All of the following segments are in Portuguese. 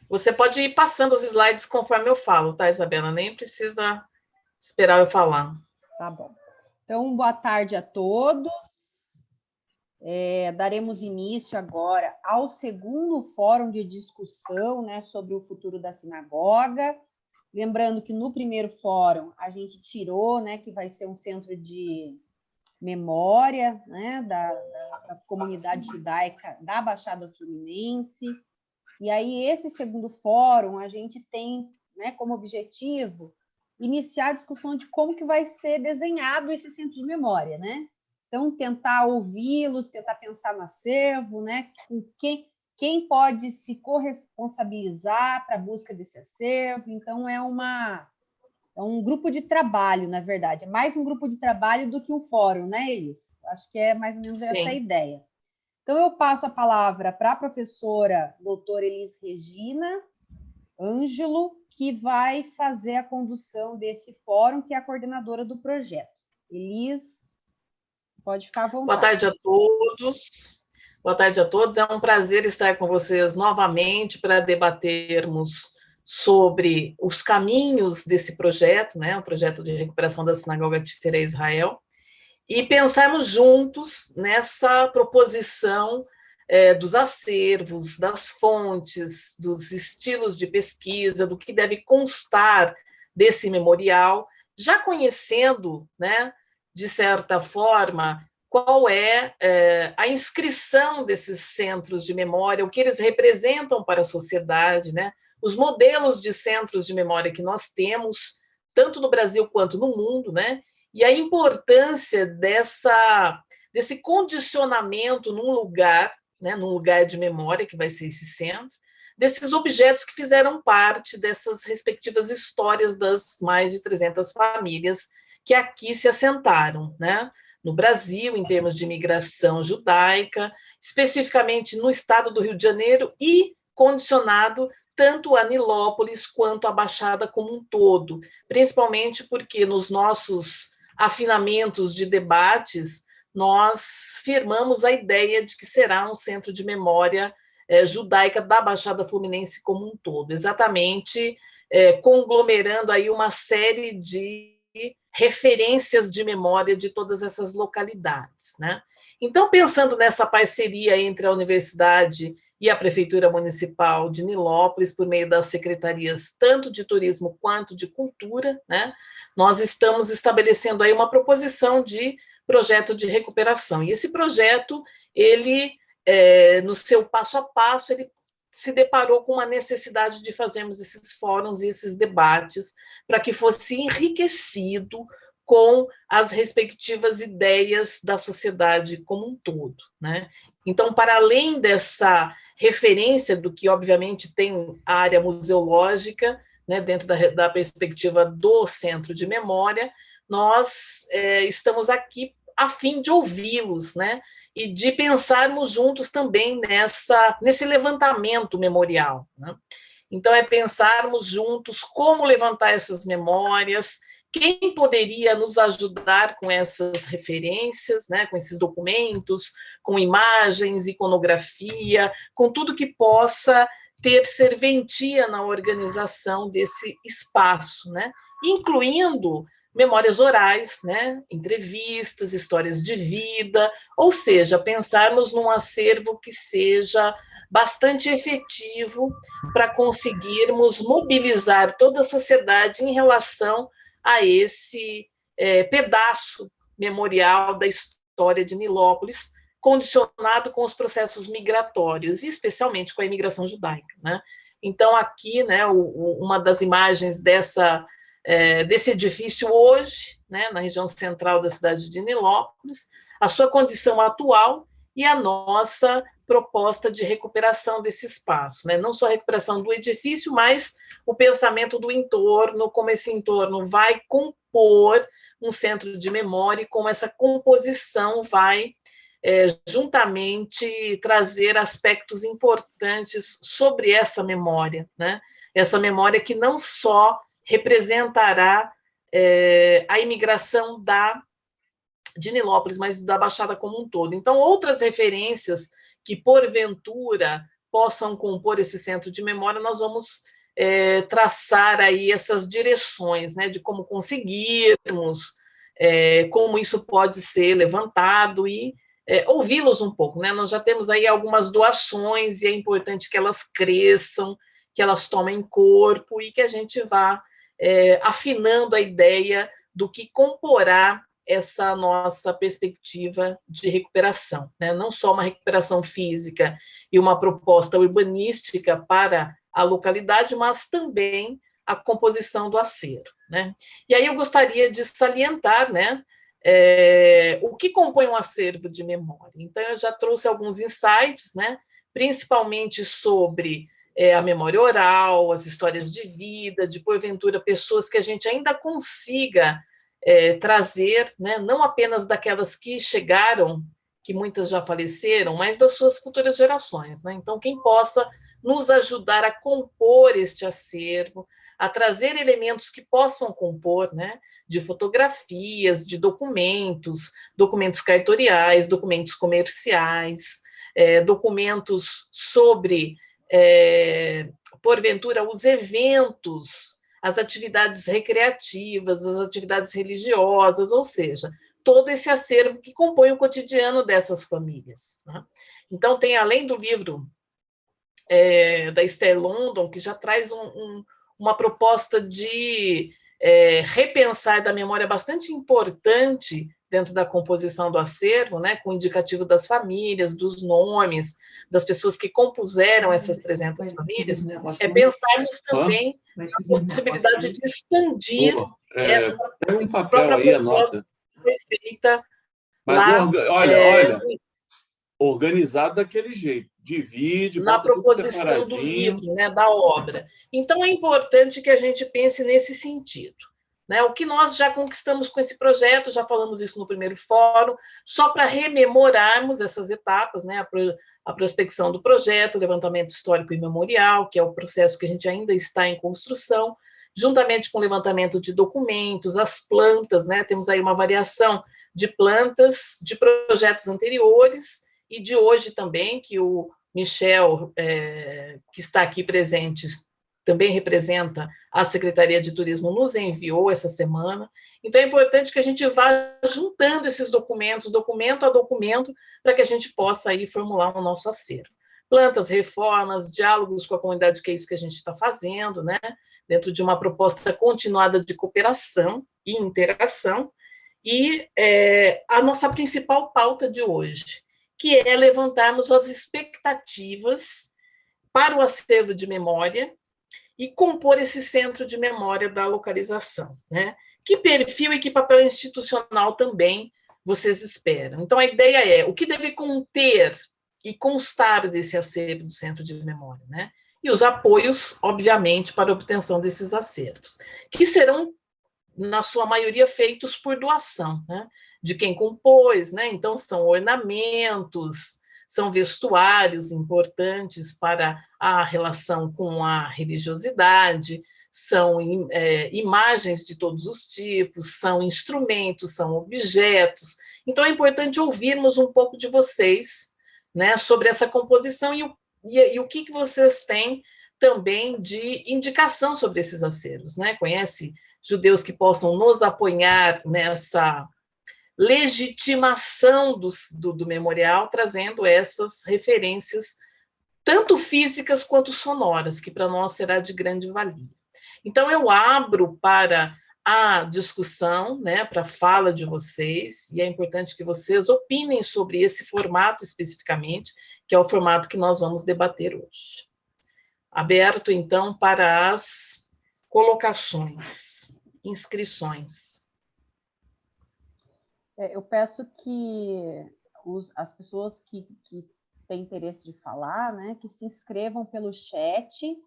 Você pode ir passando os slides conforme eu falo, tá, Isabela? Nem precisa esperar eu falar. Tá bom. Então, boa tarde a todos. Daremos início agora ao segundo fórum de discussão, né, sobre o futuro da sinagoga. Lembrando que no primeiro fórum a gente tirou, né, que vai ser um centro de memória, né, da comunidade judaica da Baixada Fluminense. E aí, esse segundo fórum, a gente tem, né, como objetivo iniciar a discussão de como que vai ser desenhado esse centro de memória, né? Então, tentar ouvi-los, tentar pensar no acervo, né? Com quem pode se corresponsabilizar para a busca desse acervo. Então, é um grupo de trabalho, na verdade. É mais um grupo de trabalho do que um fórum, né, Elis? Acho que é mais ou menos essa a ideia. Então, eu passo a palavra para a professora doutora Elis Regina Ângelo, que vai fazer a condução desse fórum, que é a coordenadora do projeto. Elis, pode ficar à vontade. Boa tarde a todos. Boa tarde a todos. É um prazer estar com vocês novamente para debatermos sobre os caminhos desse projeto, né, o projeto de recuperação da Sinagoga Tiferet Israel, e pensarmos juntos nessa proposição dos acervos, das fontes, dos estilos de pesquisa, do que deve constar desse memorial, já conhecendo, né, de certa forma, qual é a inscrição desses centros de memória, o que eles representam para a sociedade, né, os modelos de centros de memória que nós temos, tanto no Brasil quanto no mundo, né, e a importância desse condicionamento num lugar, né, num lugar de memória, que vai ser esse centro, desses objetos que fizeram parte dessas respectivas histórias das mais de 300 famílias que aqui se assentaram, né, no Brasil, em termos de imigração judaica, especificamente no estado do Rio de Janeiro e condicionado tanto a Nilópolis quanto a Baixada como um todo, principalmente porque nos nossos afinamentos de debates, nós firmamos a ideia de que será um centro de memória judaica da Baixada Fluminense como um todo, exatamente conglomerando aí uma série de referências de memória de todas essas localidades, né? Então, pensando nessa parceria entre a universidade e a Prefeitura Municipal de Nilópolis, por meio das secretarias tanto de turismo quanto de cultura, né, nós estamos estabelecendo aí uma proposição de projeto de recuperação. E esse projeto, ele, no seu passo a passo, ele se deparou com uma necessidade de fazermos esses fóruns e esses debates para que fosse enriquecido com as respectivas ideias da sociedade como um todo, né? Então, para além dessa referência do que, obviamente, tem a área museológica, né, dentro da perspectiva do Centro de Memória, nós estamos aqui a fim de ouvi-los, né, e de pensarmos juntos também nesse levantamento memorial, né? Então, é pensarmos juntos como levantar essas memórias, quem poderia nos ajudar com essas referências, né, com esses documentos, com imagens, iconografia, com tudo que possa ter serventia na organização desse espaço, né, incluindo memórias orais, né, entrevistas, histórias de vida, ou seja, pensarmos num acervo que seja bastante efetivo para conseguirmos mobilizar toda a sociedade em relação a esse pedaço memorial da história de Nilópolis, condicionado com os processos migratórios, e especialmente com a imigração judaica, né? Então, aqui, né, uma das imagens desse edifício hoje, né, na região central da cidade de Nilópolis, a sua condição atual e a nossa proposta de recuperação desse espaço, né? Não só a recuperação do edifício, mas o pensamento do entorno, como esse entorno vai compor um centro de memória e como essa composição vai juntamente trazer aspectos importantes sobre essa memória, né? Essa memória que não só representará a imigração de Nilópolis, mas da Baixada como um todo. Então, outras referências que, porventura, possam compor esse centro de memória, nós vamos traçar aí essas direções, né, de como conseguirmos, como isso pode ser levantado e ouvi-los um pouco, né? Nós já temos aí algumas doações e é importante que elas cresçam, que elas tomem corpo e que a gente vá afinando a ideia do que comporá essa nossa perspectiva de recuperação, né? Não só uma recuperação física e uma proposta urbanística para a localidade, mas também a composição do acervo, né? E aí eu gostaria de salientar, né, o que compõe um acervo de memória. Então, eu já trouxe alguns insights, né, principalmente sobre a memória oral, as histórias de vida, de, porventura, pessoas que a gente ainda consiga trazer, né, não apenas daquelas que chegaram, que muitas já faleceram, mas das suas futuras gerações, né? Então, quem possa nos ajudar a compor este acervo, a trazer elementos que possam compor, né, de fotografias, de documentos, documentos cartoriais, documentos comerciais, documentos sobre, porventura, os eventos, as atividades recreativas, as atividades religiosas, ou seja, todo esse acervo que compõe o cotidiano dessas famílias, né? Então, tem, além do livro da Esther London, que já traz uma proposta de repensar da memória bastante importante dentro da composição do acervo, né, com o indicativo das famílias, dos nomes, das pessoas que compuseram essas 300 famílias, pensarmos também a possibilidade de expandir essa pega um papel própria aí, proposta anota. que foi feita Mas lá, olha, organizado daquele jeito. Divide, na bota tudo proposição do separadinho. livro, né, da obra. Então, é importante que a gente pense nesse sentido, né? O que nós já conquistamos com esse projeto, já falamos isso no primeiro fórum, só para rememorarmos essas etapas, né? A prospecção do projeto, o levantamento histórico e memorial, que é o processo que a gente ainda está em construção, juntamente com o levantamento de documentos, as plantas, né? Temos aí uma variação de plantas de projetos anteriores e de hoje também, que o Michel, que está aqui presente, também representa a Secretaria de Turismo, nos enviou essa semana. Então, é importante que a gente vá juntando esses documentos, documento a documento, para que a gente possa aí formular o nosso acervo. Plantas, reformas, diálogos com a comunidade, que é isso que a gente está fazendo, né? Dentro de uma proposta continuada de cooperação e interação. E a nossa principal pauta de hoje, que é levantarmos as expectativas para o acervo de memória e compor esse centro de memória da localização, né? Que perfil e que papel institucional também vocês esperam? Então, a ideia é o que deve conter e constar desse acervo do centro de memória, né? E os apoios, obviamente, para a obtenção desses acervos, que serão, na sua maioria, feitos por doação, né? De quem compôs, né? Então, são ornamentos, são vestuários importantes para a relação com a religiosidade, são imagens de todos os tipos, são instrumentos, são objetos. Então, é importante ouvirmos um pouco de vocês, né, sobre essa composição e o que vocês têm também de indicação sobre esses acervos, né? Conhece judeus que possam nos apoiar nessa legitimação do memorial, trazendo essas referências, tanto físicas quanto sonoras, que para nós será de grande valia. Então, eu abro para a discussão, né, para a fala de vocês, e é importante que vocês opinem sobre esse formato especificamente, que é o formato que nós vamos debater hoje. Aberto, então, para as colocações, inscrições. Eu peço que as pessoas que têm interesse de falar, né, que se inscrevam pelo chat.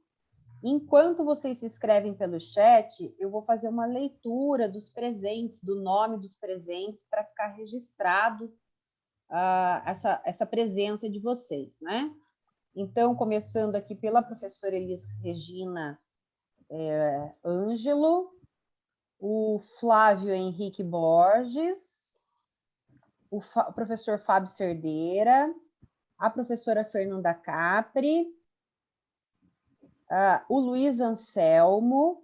Enquanto vocês se inscrevem pelo chat, eu vou fazer uma leitura dos presentes, do nome dos presentes, para ficar registrado essa presença de vocês, né? Então, começando aqui pela professora Elis Regina Ângelo, o Flávio Henrique Borges, o professor Fábio Cerdeira, a professora Fernanda Capri, o Luiz Anselmo,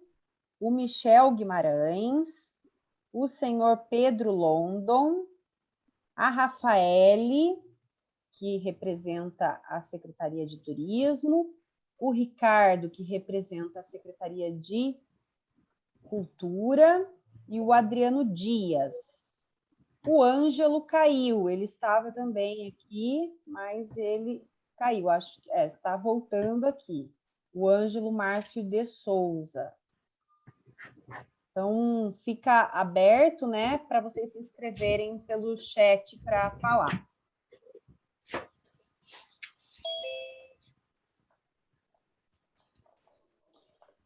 o Michel Guimarães, o senhor Pedro London, a Rafaele, que representa a Secretaria de Turismo, o Ricardo, que representa a Secretaria de Cultura, e o Adriano Dias. O Ângelo caiu, ele estava também aqui, mas ele caiu, acho que está voltando aqui. O Ângelo Márcio de Souza. Então, fica aberto, né, para vocês se inscreverem pelo chat para falar.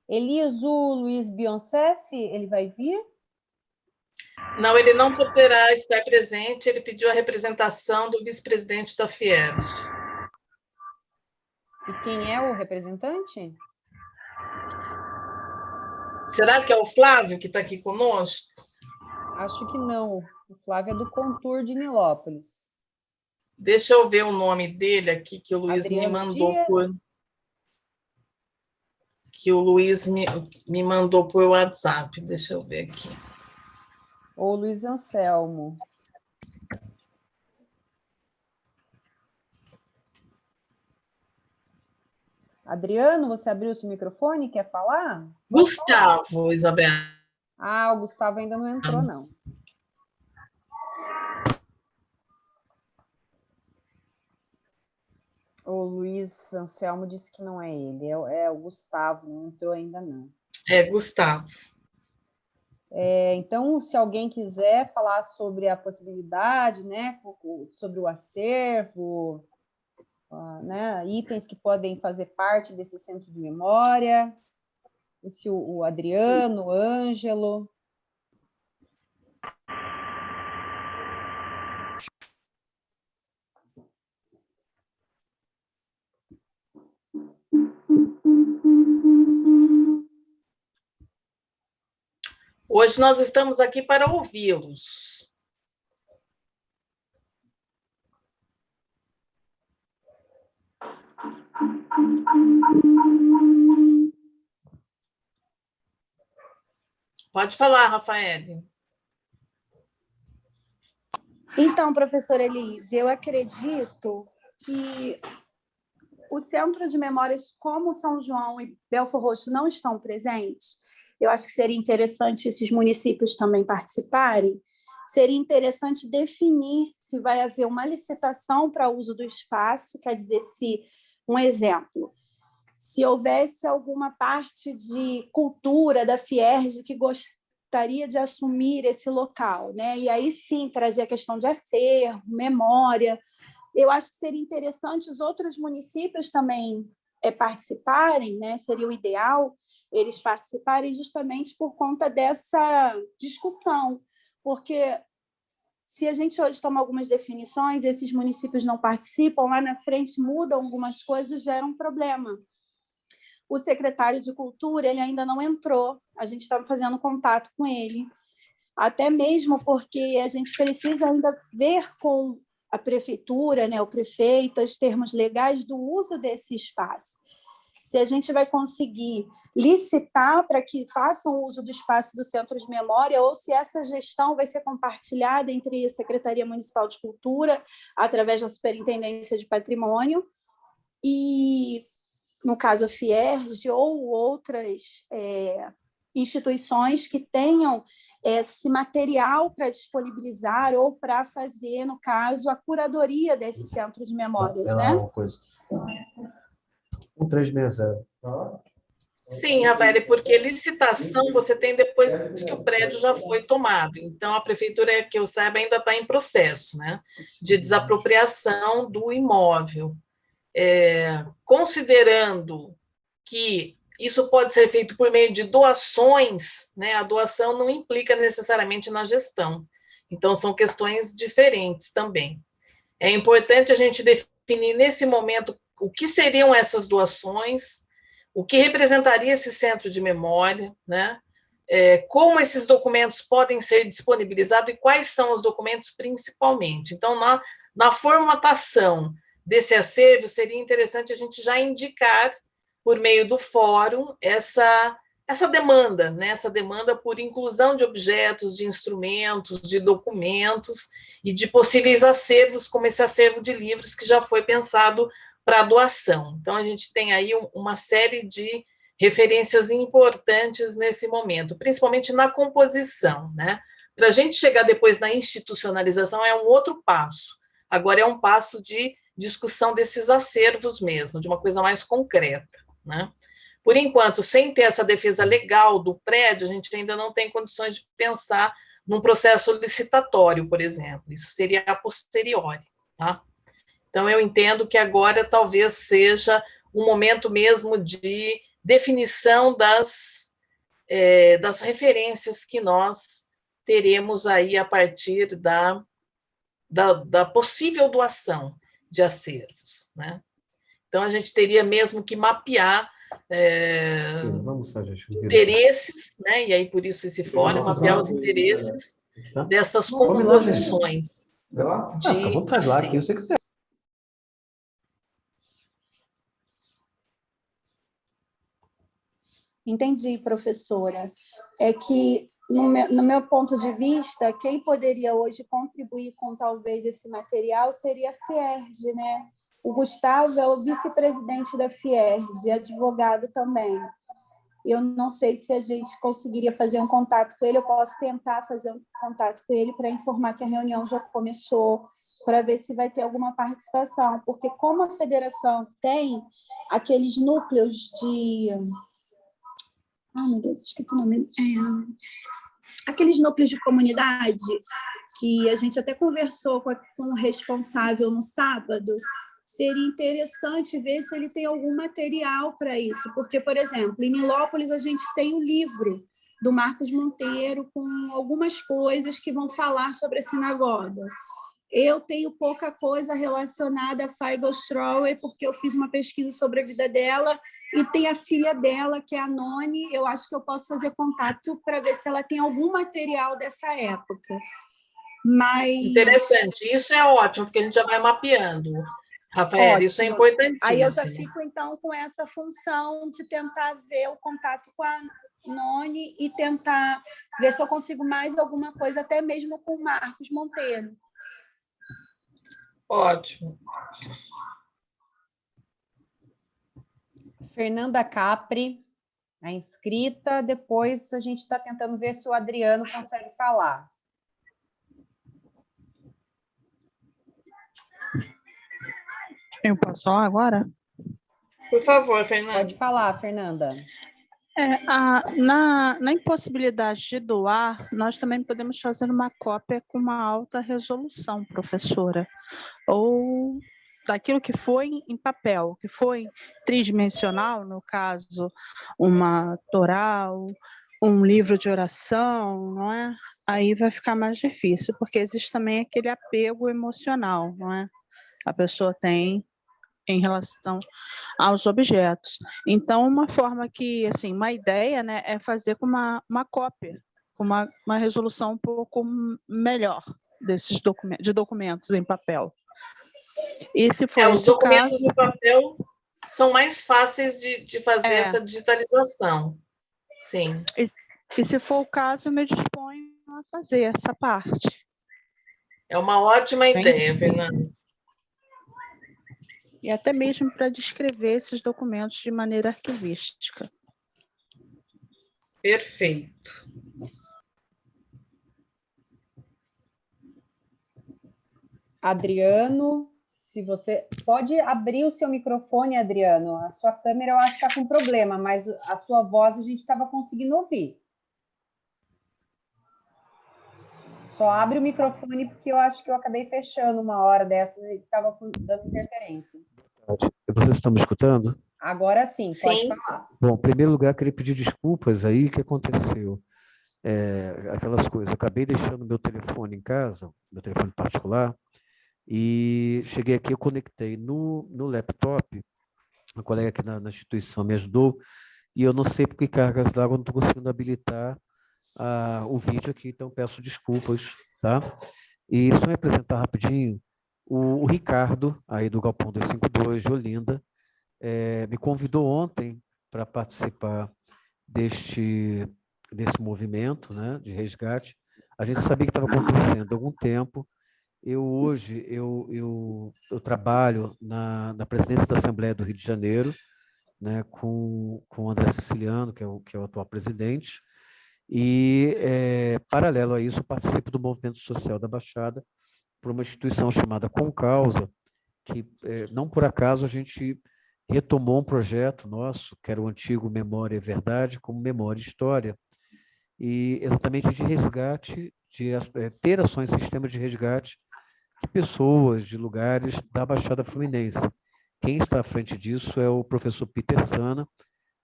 Eliso Luiz Bioncef, ele vai vir? Não, ele não poderá estar presente, ele pediu a representação do vice-presidente da Fierj. E quem é o representante? Será que é o Flávio que está aqui conosco? Acho que não. O Flávio é do Contour de Nilópolis. Deixa eu ver o nome dele aqui, que o Luiz Adriano me mandou Dias. Que o Luiz me mandou por WhatsApp. Deixa eu ver aqui. Ou Luiz Anselmo. Adriano, você abriu seu microfone? Quer falar? Gustavo, Isabel. Ah, o Gustavo ainda não entrou, não. O Luiz Anselmo disse que não é ele, é o Gustavo, não entrou ainda não. É, Gustavo. Então, se alguém quiser falar sobre a possibilidade, né, sobre o acervo, né, itens que podem fazer parte desse centro de memória, o Adriano, o Ângelo. Hoje nós estamos aqui para ouvi-los. Pode falar, Rafaele. Então, professora Elise, eu acredito que o Centro de Memórias, como São João e Belford Roxo não estão presentes, eu acho que seria interessante esses municípios também participarem. Seria interessante definir se vai haver uma licitação para uso do espaço, quer dizer, um exemplo, se houvesse alguma parte de cultura da Fierj que gostaria de assumir esse local, né? E aí sim trazer a questão de acervo, memória. Eu acho que seria interessante os outros municípios também participarem, né? Seria o ideal eles participarem justamente por conta dessa discussão, porque se a gente hoje toma algumas definições, esses municípios não participam, lá na frente mudam algumas coisas, gera um problema. O secretário de Cultura ele ainda não entrou, a gente estava fazendo contato com ele, até mesmo porque a gente precisa ainda ver com a prefeitura, né, o prefeito, os termos legais do uso desse espaço. Se a gente vai conseguir licitar para que façam uso do espaço do Centro de Memória ou se essa gestão vai ser compartilhada entre a Secretaria Municipal de Cultura, através da Superintendência de Patrimônio, e, no caso, a Fierj ou outras instituições que tenham esse material para disponibilizar ou para fazer, no caso, a curadoria desse Centro de Memórias, né? Uma coisa. 360. Sim, Rafael, porque licitação você tem depois que o prédio já foi tomado. Então, a prefeitura, que eu saiba, ainda está em processo, né, de desapropriação do imóvel. Considerando que isso pode ser feito por meio de doações, né, a doação não implica necessariamente na gestão. Então, são questões diferentes também. É importante a gente definir, nesse momento, o que seriam essas doações, o que representaria esse centro de memória, né? Como esses documentos podem ser disponibilizados e quais são os documentos principalmente. Então, na formatação desse acervo, seria interessante a gente já indicar por meio do fórum, essa demanda, né? Essa demanda por inclusão de objetos, de instrumentos, de documentos e de possíveis acervos, como esse acervo de livros que já foi pensado para doação. Então, a gente tem aí uma série de referências importantes nesse momento, principalmente na composição, né? Para a gente chegar depois na institucionalização é um outro passo. Agora é um passo de discussão desses acervos mesmo, de uma coisa mais concreta, né? Por enquanto, sem ter essa defesa legal do prédio, a gente ainda não tem condições de pensar num processo licitatório, por exemplo. Isso seria a posteriori, tá? Então, eu entendo que agora talvez seja um momento mesmo de definição das referências que nós teremos aí a partir da possível doação de acervos, né? Então, a gente teria mesmo que mapear Sim, vamos lá, gente. interesses, né? E aí, por isso, esse fórum, mapear os interesses dessas composições de à vontade lá, aqui você quiser. Entendi, professora. É que, no meu ponto de vista, quem poderia hoje contribuir com talvez esse material seria a Fierj, né? O Gustavo é o vice-presidente da Fierj, advogado também. Eu não sei se a gente conseguiria fazer um contato com ele, eu posso tentar fazer um contato com ele para informar que a reunião já começou, para ver se vai ter alguma participação, porque como a federação tem aqueles núcleos de... Ai, meu Deus, esqueci o nome. Aqueles núcleos de comunidade que a gente até conversou com o responsável no sábado, seria interessante ver se ele tem algum material para isso, porque, por exemplo, em Nilópolis a gente tem o livro do Marcos Monteiro com algumas coisas que vão falar sobre a sinagoga. Eu tenho pouca coisa relacionada a Feigal Strower, porque eu fiz uma pesquisa sobre a vida dela, e tem a filha dela, que é a Noni. Eu acho que eu posso fazer contato para ver se ela tem algum material dessa época. Mas... Interessante, isso é ótimo, porque a gente já vai mapeando. Rafael, ótimo. Isso é importantíssimo. Aí eu já fico, então, com essa função de tentar ver o contato com a Noni e tentar ver se eu consigo mais alguma coisa, até mesmo com o Marcos Monteiro. Ótimo. Fernanda Capri, a inscrita. Depois a gente está tentando ver se o Adriano consegue falar. Eu posso falar agora? Por favor, Fernanda. Pode falar, Fernanda. Na impossibilidade de doar, nós também podemos fazer uma cópia com uma alta resolução, professora, ou daquilo que foi em papel, que foi tridimensional, no caso, uma toral, um livro de oração, não é? Aí vai ficar mais difícil, porque existe também aquele apego emocional, não é? A pessoa tem em relação aos objetos. Então, uma forma que, assim, uma ideia, né, é fazer com uma cópia, com uma resolução um pouco melhor desses documentos em papel. E se for os documentos em papel são mais fáceis de fazer essa digitalização. Sim. E se for o caso, eu me disponho a fazer essa parte. É uma ótima ideia, Fernanda. E até mesmo para descrever esses documentos de maneira arquivística. Perfeito. Adriano, se você pode abrir o seu microfone, Adriano. A sua câmera eu acho que está com problema, mas a sua voz a gente estava conseguindo ouvir. Só abre o microfone porque eu acho que eu acabei fechando uma hora dessas e estava dando interferência. Vocês estão me escutando? Agora sim, pode falar. Bom, em primeiro lugar, queria pedir desculpas aí, o que aconteceu? Aquelas coisas, eu acabei deixando meu telefone em casa, meu telefone particular, e cheguei aqui, eu conectei no laptop, a colega aqui na instituição me ajudou, e eu não sei por que cargas d'água, não estou conseguindo habilitar o vídeo aqui, então peço desculpas, tá? E só me apresentar rapidinho, o Ricardo, aí do Galpão 252, de Olinda, me convidou ontem para participar desse movimento, né, de resgate. A gente sabia que estava acontecendo há algum tempo. Hoje eu trabalho na presidência da Assembleia do Rio de Janeiro, né, com o André Siciliano, que é o atual presidente, e, paralelo a isso, eu participo do movimento social da Baixada por uma instituição chamada Concausa, que, não por acaso, a gente retomou um projeto nosso, que era o antigo Memória e Verdade, como Memória e História, e exatamente de resgate, de ter ações, sistema de resgate de pessoas, de lugares da Baixada Fluminense. Quem está à frente disso é o professor Peter Sana.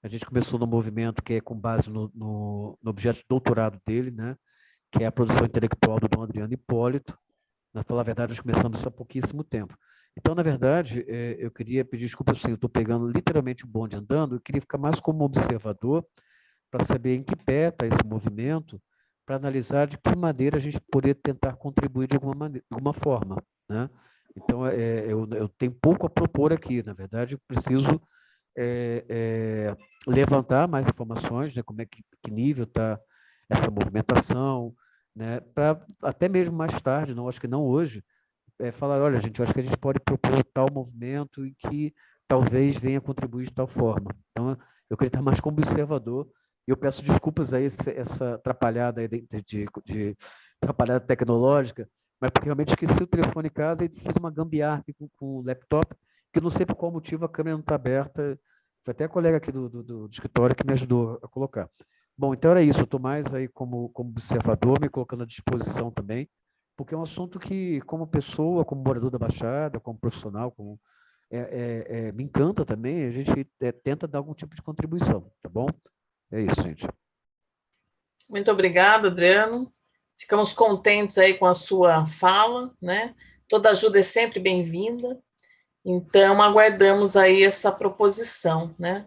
A gente começou no movimento que é com base no objeto de doutorado dele, né, que é a produção intelectual do Dom Adriano Hipólito. Na falar a verdade, nós começamos isso há pouquíssimo tempo. Então, na verdade, eu queria pedir desculpa, assim, eu estou pegando literalmente o bonde andando, eu queria ficar mais como observador para saber em que pé está esse movimento, para analisar de que maneira a gente poderia tentar contribuir de alguma forma, né? Então, eu tenho pouco a propor aqui, na verdade, eu preciso levantar mais informações, né, como é que nível está essa movimentação, né, para até mesmo mais tarde, não acho que não hoje, falar, olha, gente, eu acho que a gente pode propor tal movimento e que talvez venha contribuir de tal forma. Então, eu queria estar mais como observador, e eu peço desculpas aí essa atrapalhada aí de atrapalhada tecnológica, mas porque realmente esqueci o telefone em casa e fiz uma gambiarra aqui com o laptop, que eu não sei por qual motivo a câmera não está aberta. Foi até a colega aqui do escritório que me ajudou a colocar. Bom, então era isso, eu estou mais aí como observador, me colocando à disposição também, porque é um assunto que, como pessoa, como morador da Baixada, como profissional, me encanta também, a gente tenta dar algum tipo de contribuição, tá bom? É isso, gente. Muito obrigada, Adriano. Ficamos contentes aí com a sua fala, né? Toda ajuda é sempre bem-vinda. Então, aguardamos aí essa proposição, né?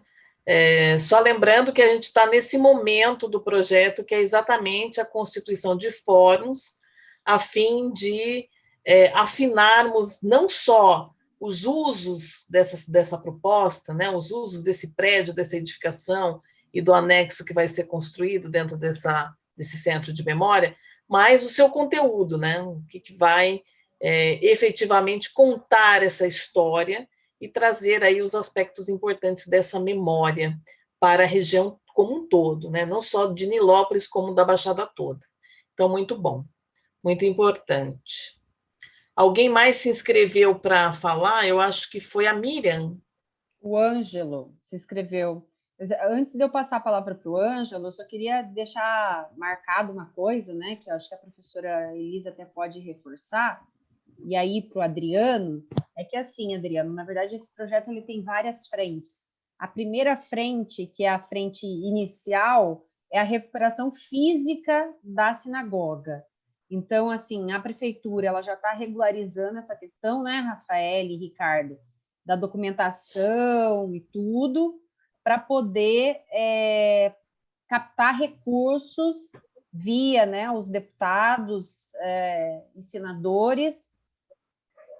Só lembrando que a gente está nesse momento do projeto, que é exatamente a constituição de fóruns, a fim de afinarmos não só os usos dessa proposta, né, os usos desse prédio, dessa edificação e do anexo que vai ser construído dentro desse centro de memória, mas o seu conteúdo, né, o que vai efetivamente contar essa história e trazer aí os aspectos importantes dessa memória para a região como um todo, né, não só de Nilópolis, como da Baixada toda. Então, muito bom, muito importante. Alguém mais se inscreveu para falar? Eu acho que foi a Miriam. O Ângelo se inscreveu. Antes de eu passar a palavra para o Ângelo, eu só queria deixar marcado uma coisa, né, que eu acho que a professora Elisa até pode reforçar, e aí para o Adriano, é que assim, Adriano, na verdade esse projeto ele tem várias frentes. A primeira frente, que é a frente inicial, é a recuperação física da sinagoga. Então, assim, a prefeitura ela já está regularizando essa questão, né, Rafael e Ricardo, da documentação e tudo, para poder captar recursos via, né, os deputados e senadores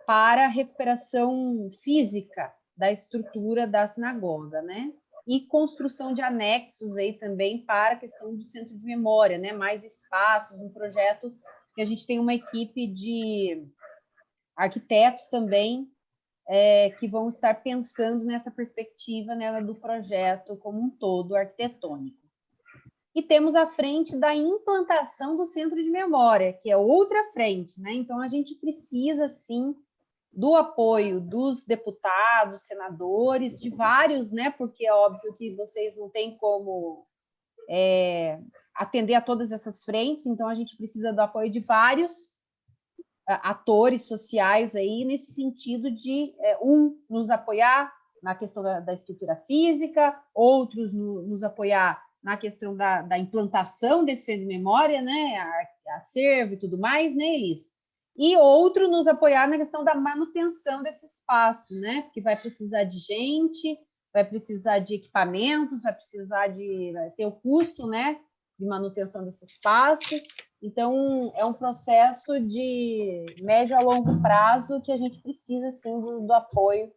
para a recuperação física da estrutura da sinagoga, né? E construção de anexos aí também para a questão do centro de memória, né? Mais espaços, um projeto que a gente tem uma equipe de arquitetos também que vão estar pensando nessa perspectiva, né, do projeto como um todo arquitetônico. E temos a frente da implantação do centro de memória, que é outra frente, né? Então a gente precisa sim do apoio dos deputados, senadores, de vários, né? Porque é óbvio que vocês não têm como atender a todas essas frentes, então a gente precisa do apoio de vários atores sociais aí nesse sentido de nos apoiar na questão da estrutura física, outros nos apoiar na questão da implantação desse centro de memória, né, acervo e tudo mais, né, Elis? E outro nos apoiar na questão da manutenção desse espaço, né, porque vai precisar de gente, vai precisar de equipamentos, vai ter o custo, né, de manutenção desse espaço. Então, é um processo de médio a longo prazo que a gente precisa, sim, do apoio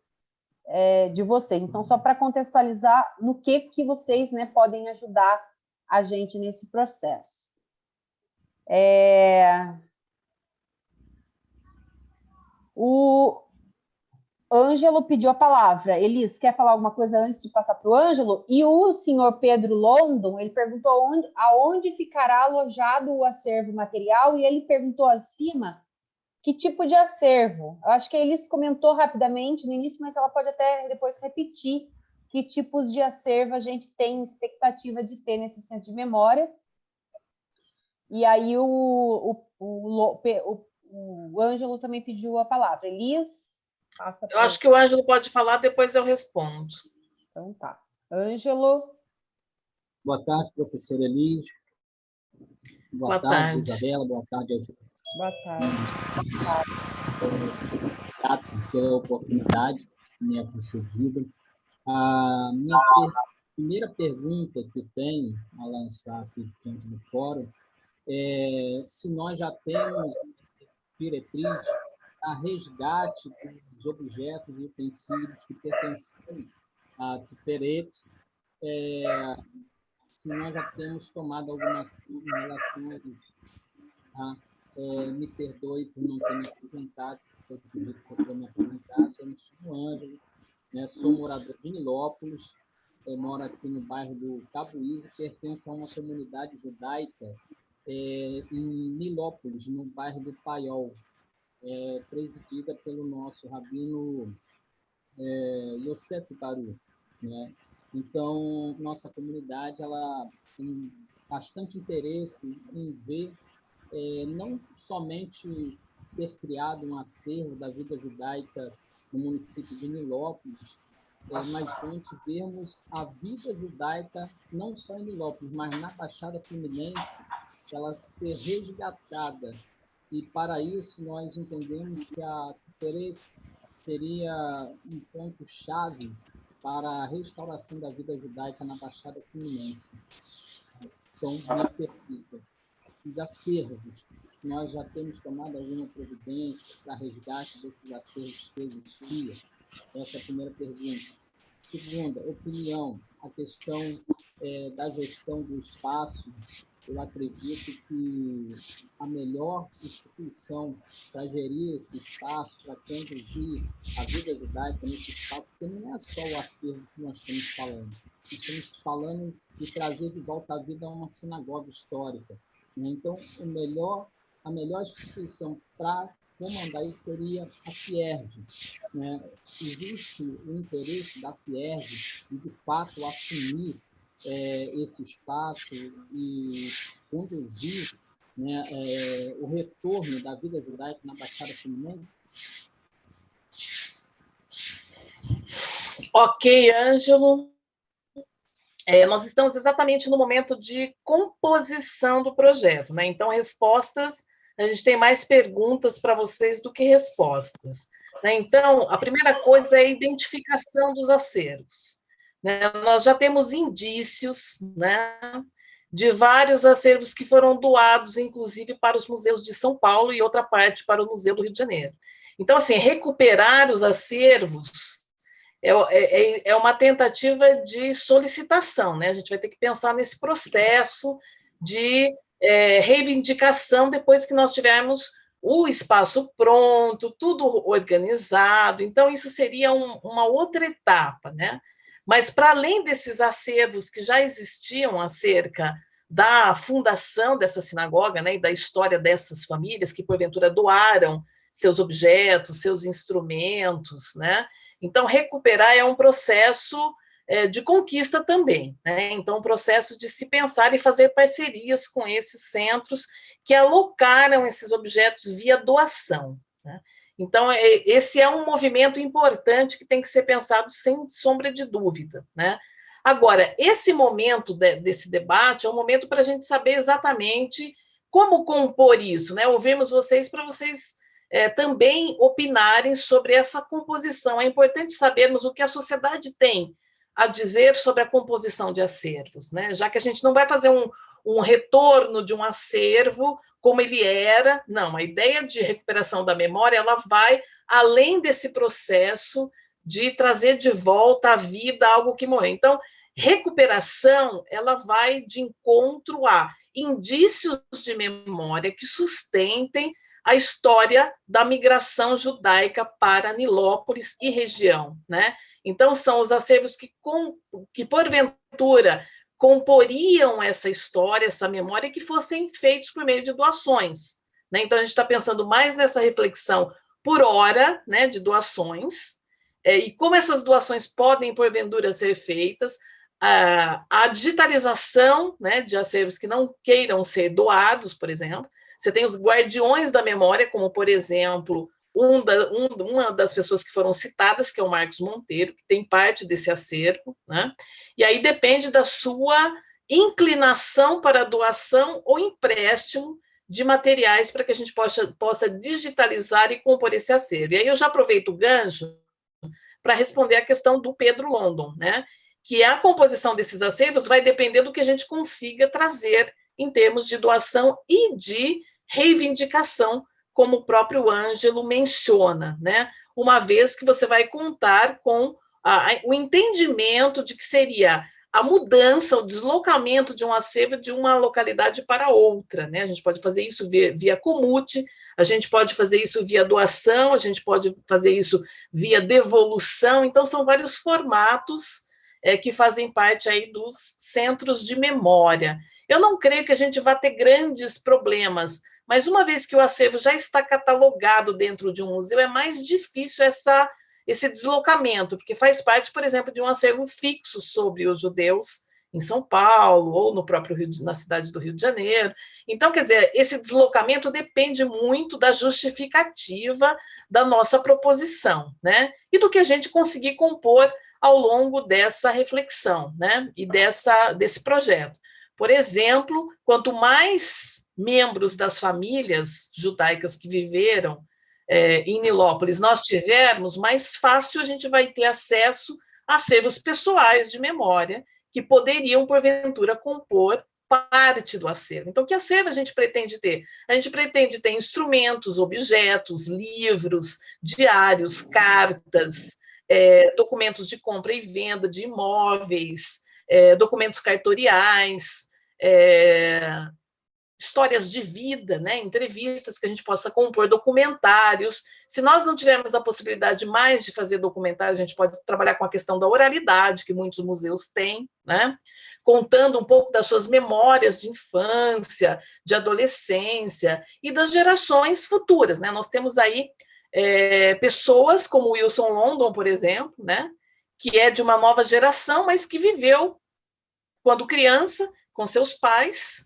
de vocês. Então, só para contextualizar no que vocês, né, podem ajudar a gente nesse processo. O Ângelo pediu a palavra. Elis, quer falar alguma coisa antes de passar para o Ângelo? E o senhor Pedro London, ele perguntou aonde ficará alojado o acervo material, e ele perguntou acima que tipo de acervo. Eu acho que a Elis comentou rapidamente no início, mas ela pode até depois repetir que tipos de acervo a gente tem expectativa de ter nesse centro de memória. E aí o Ângelo também pediu a palavra. Elis, passa. Eu acho que o Ângelo pode falar, depois eu respondo. Então tá. Ângelo. Boa tarde, professora Elis. Boa tarde, Isabela. Boa tarde, Angela. Boa tarde. Obrigado pela oportunidade que me é concedida. A minha primeira pergunta que eu tenho a lançar aqui diante do fórum é se nós já temos diretriz a resgate dos objetos e utensílios que pertencem a Tiferet, se nós já temos tomado alguma ação em relação a isso. Tá? Me perdoe por não ter me apresentado, eu pedi para me apresentar, eu me chamo Ângelo, né? Sou morador de Nilópolis, moro aqui no bairro do Cabuíse, pertenço a uma comunidade judaica em Nilópolis, no bairro do Paiol, presidida pelo nosso rabino Yosef Baru, né? Então, nossa comunidade ela tem bastante interesse em ver não somente ser criado um acervo da vida judaica no município de Nilópolis, mas antes vermos a vida judaica não só em Nilópolis, mas na Baixada Fluminense, ela ser resgatada. E, para isso, nós entendemos que a Tiferet seria um ponto-chave para a restauração da vida judaica na Baixada Fluminense. Então, minha pergunta, os acervos, nós já temos tomado alguma providência para resgate desses acervos que existiam? Essa é a primeira pergunta. Segunda, opinião, a questão da gestão do espaço. Eu acredito que a melhor instituição para gerir esse espaço, para conduzir a vida judaica nesse espaço, porque não é só o acervo que nós estamos falando. Nós estamos falando de trazer de volta à vida uma sinagoga histórica. Né? Então, a melhor instituição para comandar isso seria a Fierj. Né? Existe o interesse da Fierj de fato, assumir esse espaço e conduzir, né, o retorno da vida judaica na Baixada Fluminense? Ok, Ângelo. Nós estamos exatamente no momento de composição do projeto, né? Então, respostas, a gente tem mais perguntas para vocês do que respostas. Né? Então, a primeira coisa é a identificação dos acervos. Né? Nós já temos indícios, né, de vários acervos que foram doados, inclusive para os museus de São Paulo e outra parte para o Museu do Rio de Janeiro. Então, assim, recuperar os acervos é uma tentativa de solicitação, né? A gente vai ter que pensar nesse processo de reivindicação depois que nós tivermos o espaço pronto, tudo organizado. Então, isso seria uma outra etapa, né? Mas, para além desses acervos que já existiam acerca da fundação dessa sinagoga, né, e da história dessas famílias que, porventura, doaram seus objetos, seus instrumentos, né? Então, recuperar é um processo de conquista também, né? Então, um processo de se pensar e fazer parcerias com esses centros que alocaram esses objetos via doação, né? Então, esse é um movimento importante que tem que ser pensado sem sombra de dúvida, né? Agora, esse momento desse debate é um momento para a gente saber exatamente como compor isso, né? Ouvimos vocês para vocês também opinarem sobre essa composição. É importante sabermos o que a sociedade tem a dizer sobre a composição de acervos, né? Já que a gente não vai fazer um retorno de um acervo como ele era, não, a ideia de recuperação da memória, ela vai além desse processo de trazer de volta à vida algo que morreu. Então, recuperação, ela vai de encontro a indícios de memória que sustentem a história da migração judaica para Nilópolis e região, né? Então, são os acervos que porventura, comporiam essa história, essa memória, que fossem feitos por meio de doações, né? Então, a gente está pensando mais nessa reflexão por hora, né, de doações, e como essas doações podem, porventura, ser feitas, a digitalização, né, de acervos que não queiram ser doados, por exemplo. Você tem os guardiões da memória, como, por exemplo, uma das pessoas que foram citadas, que é o Marcos Monteiro, que tem parte desse acervo, né? E aí depende da sua inclinação para a doação ou empréstimo de materiais para que a gente possa digitalizar e compor esse acervo. E aí eu já aproveito o gancho para responder a questão do Pedro London, né? Que a composição desses acervos vai depender do que a gente consiga trazer em termos de doação e de reivindicação, como o próprio Ângelo menciona, né? Uma vez que você vai contar com o entendimento de que seria a mudança, o deslocamento de um acervo de uma localidade para outra, né? A gente pode fazer isso via comute, a gente pode fazer isso via doação, a gente pode fazer isso via devolução. Então, são vários formatos que fazem parte aí dos centros de memória. Eu não creio que a gente vá ter grandes problemas, mas uma vez que o acervo já está catalogado dentro de um museu, é mais difícil esse deslocamento, porque faz parte, por exemplo, de um acervo fixo sobre os judeus em São Paulo, ou no próprio na cidade do Rio de Janeiro. Então, quer dizer, esse deslocamento depende muito da justificativa da nossa proposição, né? E do que a gente conseguir compor ao longo dessa reflexão, né? E desse projeto. Por exemplo, quanto mais membros das famílias judaicas que viveram em Nilópolis nós tivermos, mais fácil a gente vai ter acesso a acervos pessoais de memória que poderiam, porventura, compor parte do acervo. Então, que acervo a gente pretende ter? A gente pretende ter instrumentos, objetos, livros, diários, cartas, documentos de compra e venda de imóveis, documentos cartoriais, histórias de vida, né? Entrevistas que a gente possa compor, documentários. Se nós não tivermos a possibilidade mais de fazer documentários, a gente pode trabalhar com a questão da oralidade, que muitos museus têm, né? Contando um pouco das suas memórias de infância, de adolescência e das gerações futuras, né? Nós temos aí pessoas como Wilson London, por exemplo, né? Que é de uma nova geração, mas que viveu quando criança com seus pais,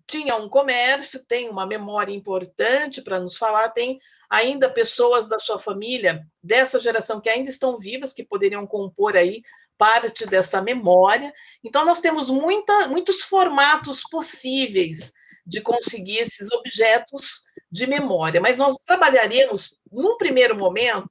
tinha um comércio, tem uma memória importante para nos falar, tem ainda pessoas da sua família, dessa geração, que ainda estão vivas, que poderiam compor aí parte dessa memória. Então, nós temos muitos formatos possíveis de conseguir esses objetos de memória, mas nós trabalharemos, num primeiro momento,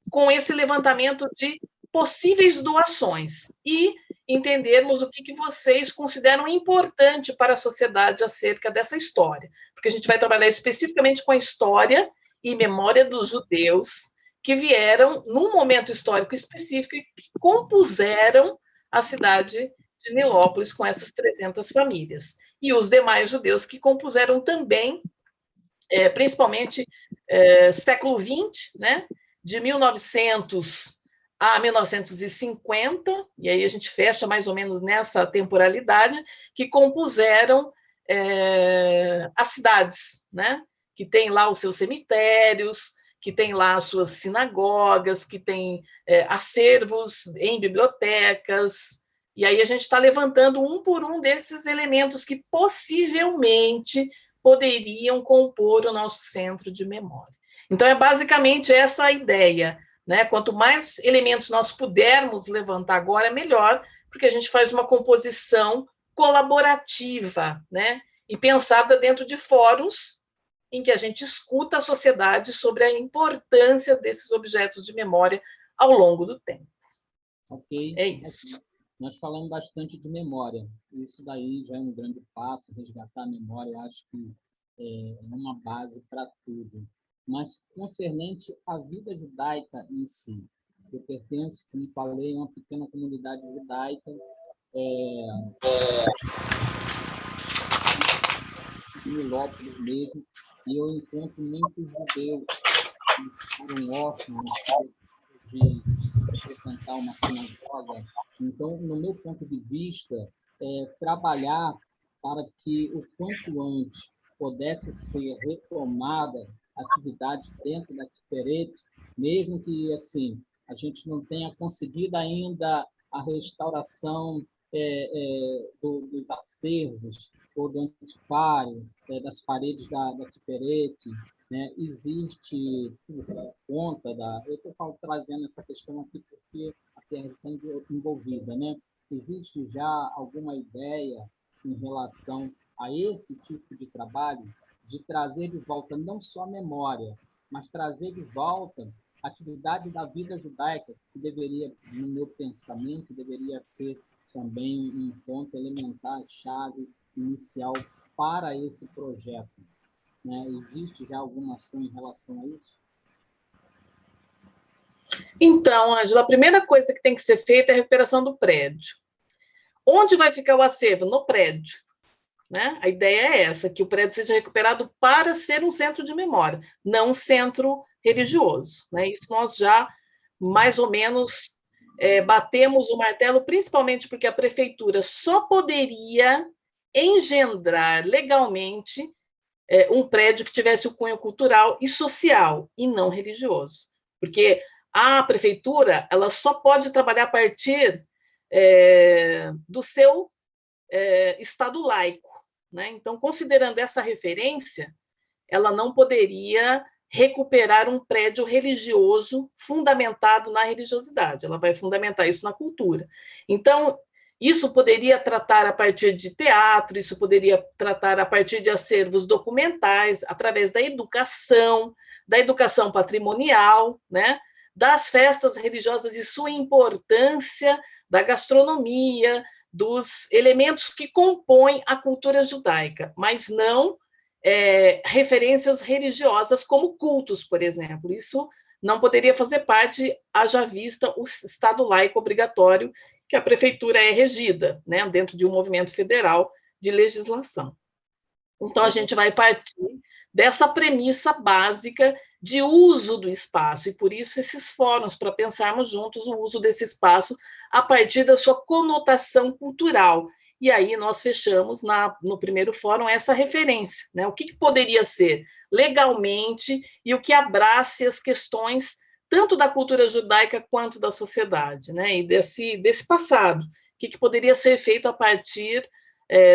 com esse levantamento de possíveis doações e entendermos o que vocês consideram importante para a sociedade acerca dessa história, porque a gente vai trabalhar especificamente com a história e memória dos judeus que vieram num momento histórico específico e que compuseram a cidade de Nilópolis com essas 300 famílias. E os demais judeus que compuseram também, principalmente século XX, né, de 1900 a 1950, e aí a gente fecha mais ou menos nessa temporalidade, que compuseram as cidades, né? Que tem lá os seus cemitérios, que tem lá as suas sinagogas, que tem acervos em bibliotecas, e aí a gente está levantando um por um desses elementos que possivelmente poderiam compor o nosso centro de memória. Então, é basicamente essa a ideia, né? Quanto mais elementos nós pudermos levantar agora, melhor, porque a gente faz uma composição colaborativa, né? E pensada dentro de fóruns em que a gente escuta a sociedade sobre a importância desses objetos de memória ao longo do tempo. Ok. É isso. Nós falamos bastante de memória. Isso daí já é um grande passo, resgatar a memória, eu acho que é uma base para tudo. mas concernente à vida judaica em si. Eu pertenço, como falei, a uma pequena comunidade judaica, em Nilópolis mesmo, e eu encontro muitos judeus que foram órfãos de frequentar uma sinagoga. Então, no meu ponto de vista, trabalhar para que o quanto antes pudesse ser retomada a atividade dentro da Tiferet, mesmo que assim a gente não tenha conseguido ainda a restauração dos acervos ou do antiquário, das paredes da Tiferet, né? Existe, por conta da... Eu estou trazendo essa questão aqui porque a terra está envolvida, né? Existe já alguma ideia em relação a esse tipo de trabalho, de trazer de volta não só a memória, mas trazer de volta a atividade da vida judaica, que deveria, no meu pensamento, deveria ser também um ponto elementar, chave inicial para esse projeto. Né? Existe já alguma ação em relação a isso? Então, Ângela, a primeira coisa que tem que ser feita é a recuperação do prédio. Onde vai ficar o acervo? No prédio. Né? A ideia é essa, que o prédio seja recuperado para ser um centro de memória, não um centro religioso. Né? Isso nós já, mais ou menos, batemos o martelo, principalmente porque a prefeitura só poderia engendrar legalmente um prédio que tivesse o cunho cultural e social, e não religioso. Porque a prefeitura ela só pode trabalhar a partir do seu Estado laico. Né? Então, considerando essa referência, ela não poderia recuperar um prédio religioso fundamentado na religiosidade, ela vai fundamentar isso na cultura. Então, isso poderia tratar a partir de teatro, isso poderia tratar a partir de acervos documentais, através da educação patrimonial, né? Das festas religiosas e sua importância, da gastronomia, dos elementos que compõem a cultura judaica, mas não referências religiosas como cultos, por exemplo. Isso não poderia fazer parte, haja vista o Estado laico obrigatório que a prefeitura é regida, né, dentro de um movimento federal de legislação. Então, a gente vai partir dessa premissa básica de uso do espaço, e por isso esses fóruns, para pensarmos juntos o uso desse espaço a partir da sua conotação cultural. E aí nós fechamos no primeiro fórum essa referência, né? O que poderia ser legalmente e o que abrace as questões tanto da cultura judaica quanto da sociedade, né? E desse passado, o que poderia ser feito a partir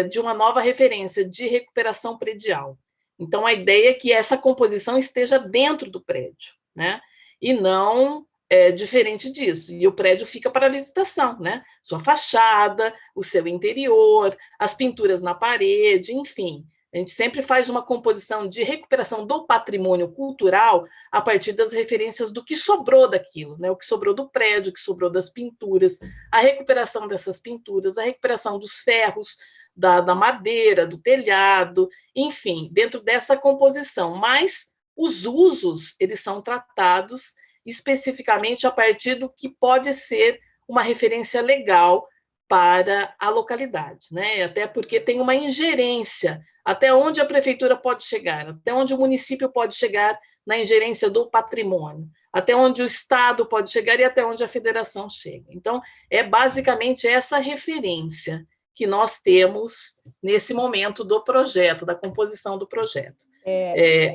de uma nova referência de recuperação predial. Então, a ideia é que essa composição esteja dentro do prédio, né? E não diferente disso. E o prédio fica para visitação, né? Sua fachada, o seu interior, as pinturas na parede, enfim. A gente sempre faz uma composição de recuperação do patrimônio cultural a partir das referências do que sobrou daquilo, né? O que sobrou do prédio, o que sobrou das pinturas, a recuperação dessas pinturas, a recuperação dos ferros, da madeira, do telhado, enfim, dentro dessa composição. Mas os usos, eles são tratados especificamente a partir do que pode ser uma referência legal para a localidade, né? Até porque tem uma ingerência, até onde a prefeitura pode chegar, até onde o município pode chegar na ingerência do patrimônio, até onde o Estado pode chegar e até onde a federação chega. Então, é basicamente essa referência que nós temos nesse momento do projeto, da composição do projeto.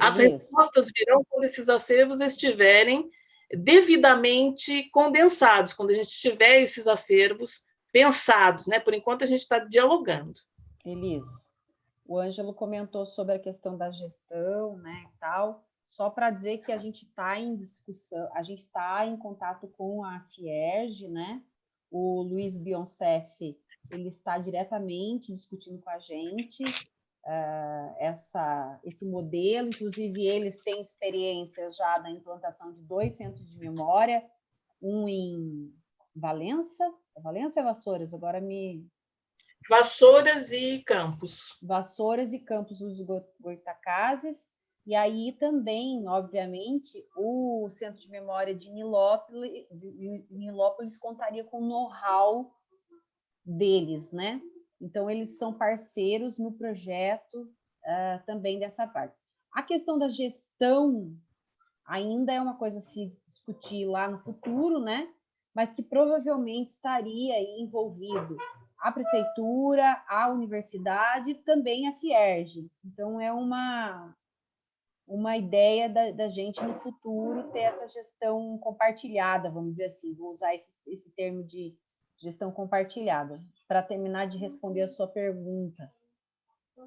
As respostas virão quando esses acervos estiverem devidamente condensados, quando a gente tiver esses acervos pensados, né? Por enquanto a gente está dialogando. Elis, o Ângelo comentou sobre a questão da gestão, né, e tal. Só para dizer que a gente está em discussão, a gente está em contato com a FIERJ, né? O Luiz Bioncef, ele está diretamente discutindo com a gente esse modelo, inclusive eles têm experiência já da implantação de 2 centros de memória, um em Valença ou Vassouras? Agora Vassouras e Campos. Vassouras e Campos dos Goitacazes, E aí também, obviamente, o Centro de Memória de Nilópolis contaria com o know-how deles, né? Então, eles são parceiros no projeto também dessa parte. A questão da gestão ainda é uma coisa a se discutir lá no futuro, né? Mas que provavelmente estaria aí envolvido a prefeitura, a universidade, também a Fierj. Então, é uma ideia da gente no futuro ter essa gestão compartilhada, vamos dizer assim, vou usar esse termo de gestão compartilhada, para terminar de responder a sua pergunta.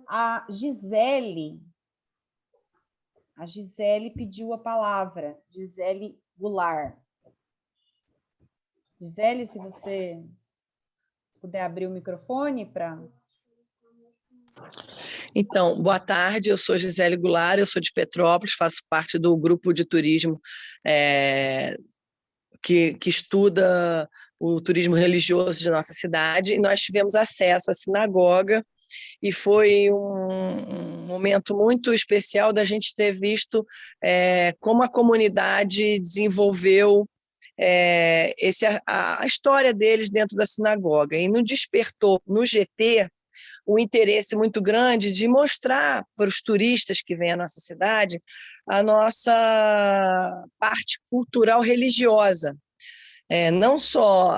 A Gisele pediu a palavra, Gisele Goulart. Gisele, se você puder abrir o microfone para... Então, boa tarde, eu sou Gisele Goulart, eu sou de Petrópolis, faço parte do grupo de turismo que estuda o turismo religioso de nossa cidade, e nós tivemos acesso à sinagoga, e foi um momento muito especial da gente ter visto como a comunidade desenvolveu a história deles dentro da sinagoga, e nos despertou no GT um interesse muito grande de mostrar para os turistas que vêm à nossa cidade a nossa parte cultural religiosa, não só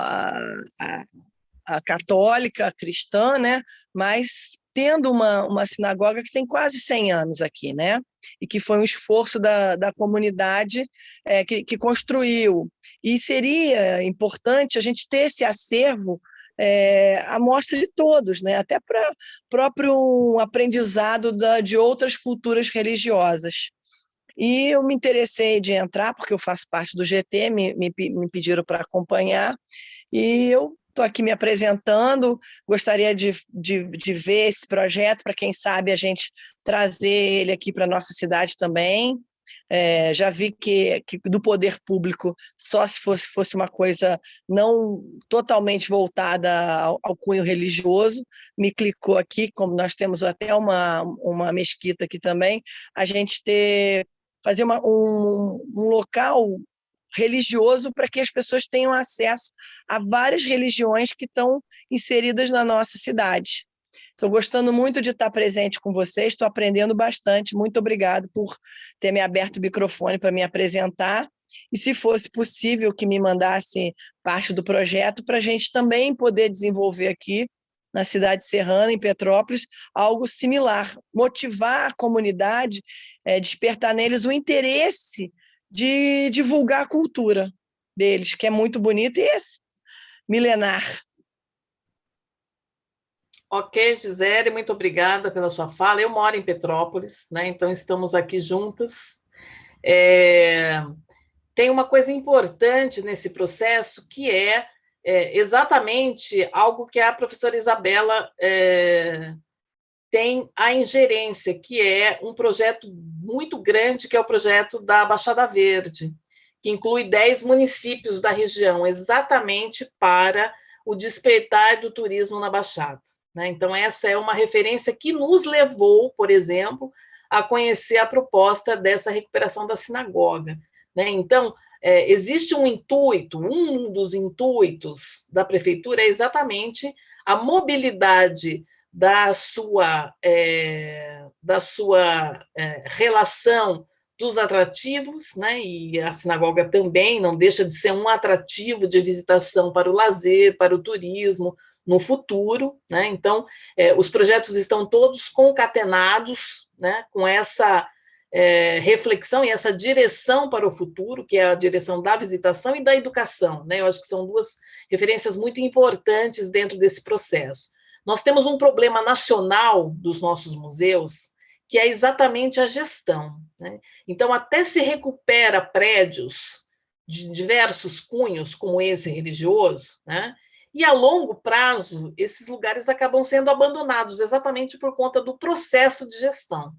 a católica, a cristã, né, mas tendo uma sinagoga que tem quase 100 anos aqui, né, e que foi um esforço da comunidade que construiu. E seria importante a gente ter esse acervo à mostra de todos, né? Até para próprio aprendizado de outras culturas religiosas. E eu me interessei de entrar, porque eu faço parte do GT, me pediram para acompanhar, e eu estou aqui me apresentando, gostaria de ver esse projeto, para quem sabe a gente trazer ele aqui para a nossa cidade também. Já vi que do poder público, só se fosse uma coisa não totalmente voltada ao cunho religioso, me clicou aqui, como nós temos até uma mesquita aqui também, a gente fazer um local religioso para que as pessoas tenham acesso a várias religiões que estão inseridas na nossa cidade. Estou gostando muito de estar presente com vocês, estou aprendendo bastante. Muito obrigado por ter me aberto o microfone para me apresentar. E se fosse possível que me mandasse parte do projeto para a gente também poder desenvolver aqui na cidade serrana, em Petrópolis, algo similar, motivar a comunidade, despertar neles o interesse de divulgar a cultura deles, que é muito bonita e milenar. Ok, Gisele, muito obrigada pela sua fala. Eu moro em Petrópolis, né? Então estamos aqui juntas. Tem uma coisa importante nesse processo, que é exatamente algo que a professora Isabela tem a ingerência, que é um projeto muito grande, que é o projeto da Baixada Verde, que inclui 10 municípios da região, exatamente para o despertar do turismo na Baixada. Então, essa é uma referência que nos levou, por exemplo, a conhecer a proposta dessa recuperação da sinagoga. Então, existe um intuito, um dos intuitos da prefeitura é exatamente a mobilidade da sua relação dos atrativos, e a sinagoga também não deixa de ser um atrativo de visitação para o lazer, para o turismo, no futuro, Então, os projetos estão todos concatenados, com essa reflexão e essa direção para o futuro, que é a direção da visitação e da educação, Eu acho que são duas referências muito importantes dentro desse processo. Nós temos um problema nacional dos nossos museus, que é exatamente a gestão, Então, até se recupera prédios de diversos cunhos, como esse religioso, e a longo prazo, esses lugares acabam sendo abandonados, exatamente por conta do processo de gestão.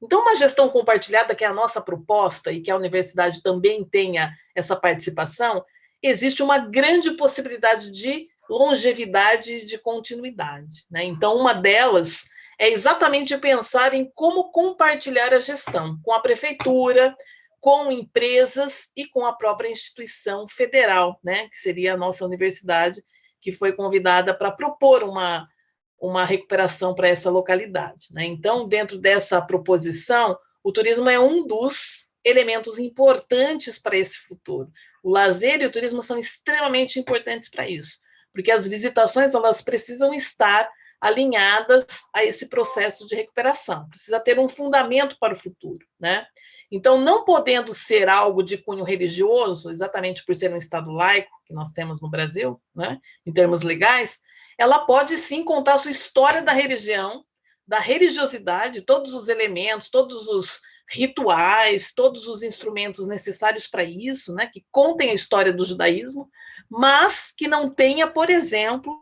Então, uma gestão compartilhada, que é a nossa proposta, e que a universidade também tenha essa participação, existe uma grande possibilidade de longevidade e de continuidade. Então, uma delas é exatamente pensar em como compartilhar a gestão com a prefeitura, com empresas e com a própria instituição federal, né, que seria a nossa universidade, que foi convidada para propor uma recuperação para essa localidade, né? Então, dentro dessa proposição, o turismo é um dos elementos importantes para esse futuro. O lazer e o turismo são extremamente importantes para isso, porque as visitações elas precisam estar alinhadas a esse processo de recuperação. Precisa ter um fundamento para o futuro, né? Então, não podendo ser algo de cunho religioso, exatamente por ser um Estado laico, que nós temos no Brasil, né, em termos legais, ela pode sim contar a sua história da religião, da religiosidade, todos os elementos, todos os rituais, todos os instrumentos necessários para isso, né, que contem a história do judaísmo, mas que não tenha, por exemplo,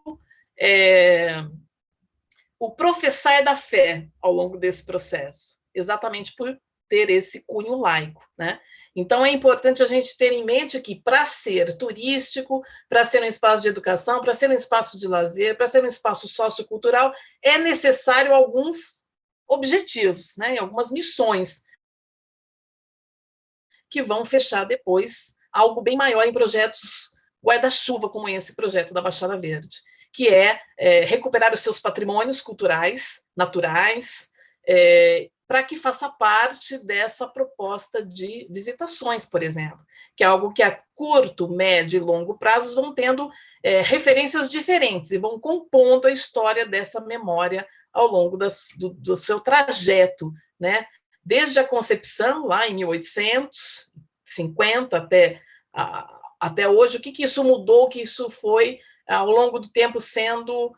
o professar da fé ao longo desse processo, exatamente por ter esse cunho laico, né? Então, é importante a gente ter em mente que, para ser turístico, para ser um espaço de educação, para ser um espaço de lazer, para ser um espaço sociocultural, é necessário alguns objetivos, né? Algumas missões que vão fechar depois algo bem maior em projetos guarda-chuva, como esse projeto da Baixada Verde, que é recuperar os seus patrimônios culturais, naturais, para que faça parte dessa proposta de visitações, por exemplo, que é algo que a curto, médio e longo prazo vão tendo referências diferentes e vão compondo a história dessa memória ao longo do seu trajeto, né? Desde a concepção, lá em 1850 até hoje, o que isso mudou, o que isso foi, ao longo do tempo, sendo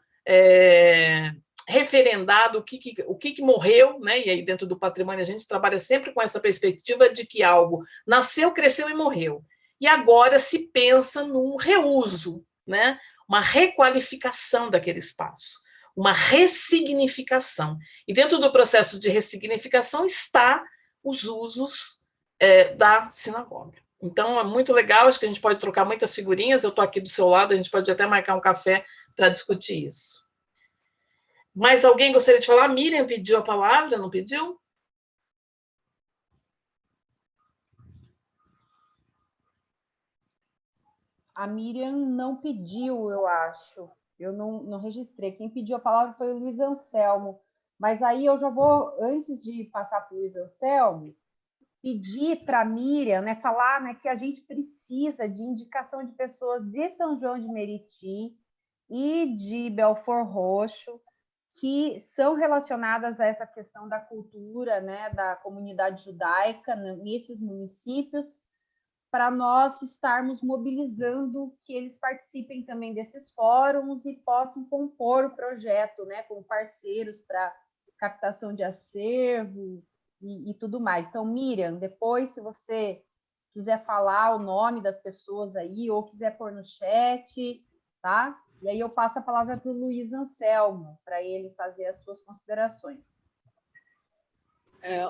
referendado, o que morreu, né? E aí dentro do patrimônio a gente trabalha sempre com essa perspectiva de que algo nasceu, cresceu e morreu. E agora se pensa num reuso, né? Uma requalificação daquele espaço, uma ressignificação. E dentro do processo de ressignificação está os usos da sinagoga. Então, é muito legal, acho que a gente pode trocar muitas figurinhas, eu estou aqui do seu lado, a gente pode até marcar um café para discutir isso. Mais alguém gostaria de falar? A Miriam pediu a palavra, não pediu? A Miriam não pediu, eu acho. Eu não registrei. Quem pediu a palavra foi o Luiz Anselmo. Mas aí eu já vou, antes de passar para o Luiz Anselmo, pedir para a Miriam, né, falar, né, que a gente precisa de indicação de pessoas de São João de Meriti e de Belford Roxo, que são relacionadas a essa questão da cultura, né, da comunidade judaica nesses municípios, para nós estarmos mobilizando que eles participem também desses fóruns e possam compor o projeto, né, como parceiros para captação de acervo e tudo mais. Então, Miriam, depois, se você quiser falar o nome das pessoas aí, ou quiser pôr no chat, tá? E aí eu passo a palavra para o Luiz Anselmo, para ele fazer as suas considerações.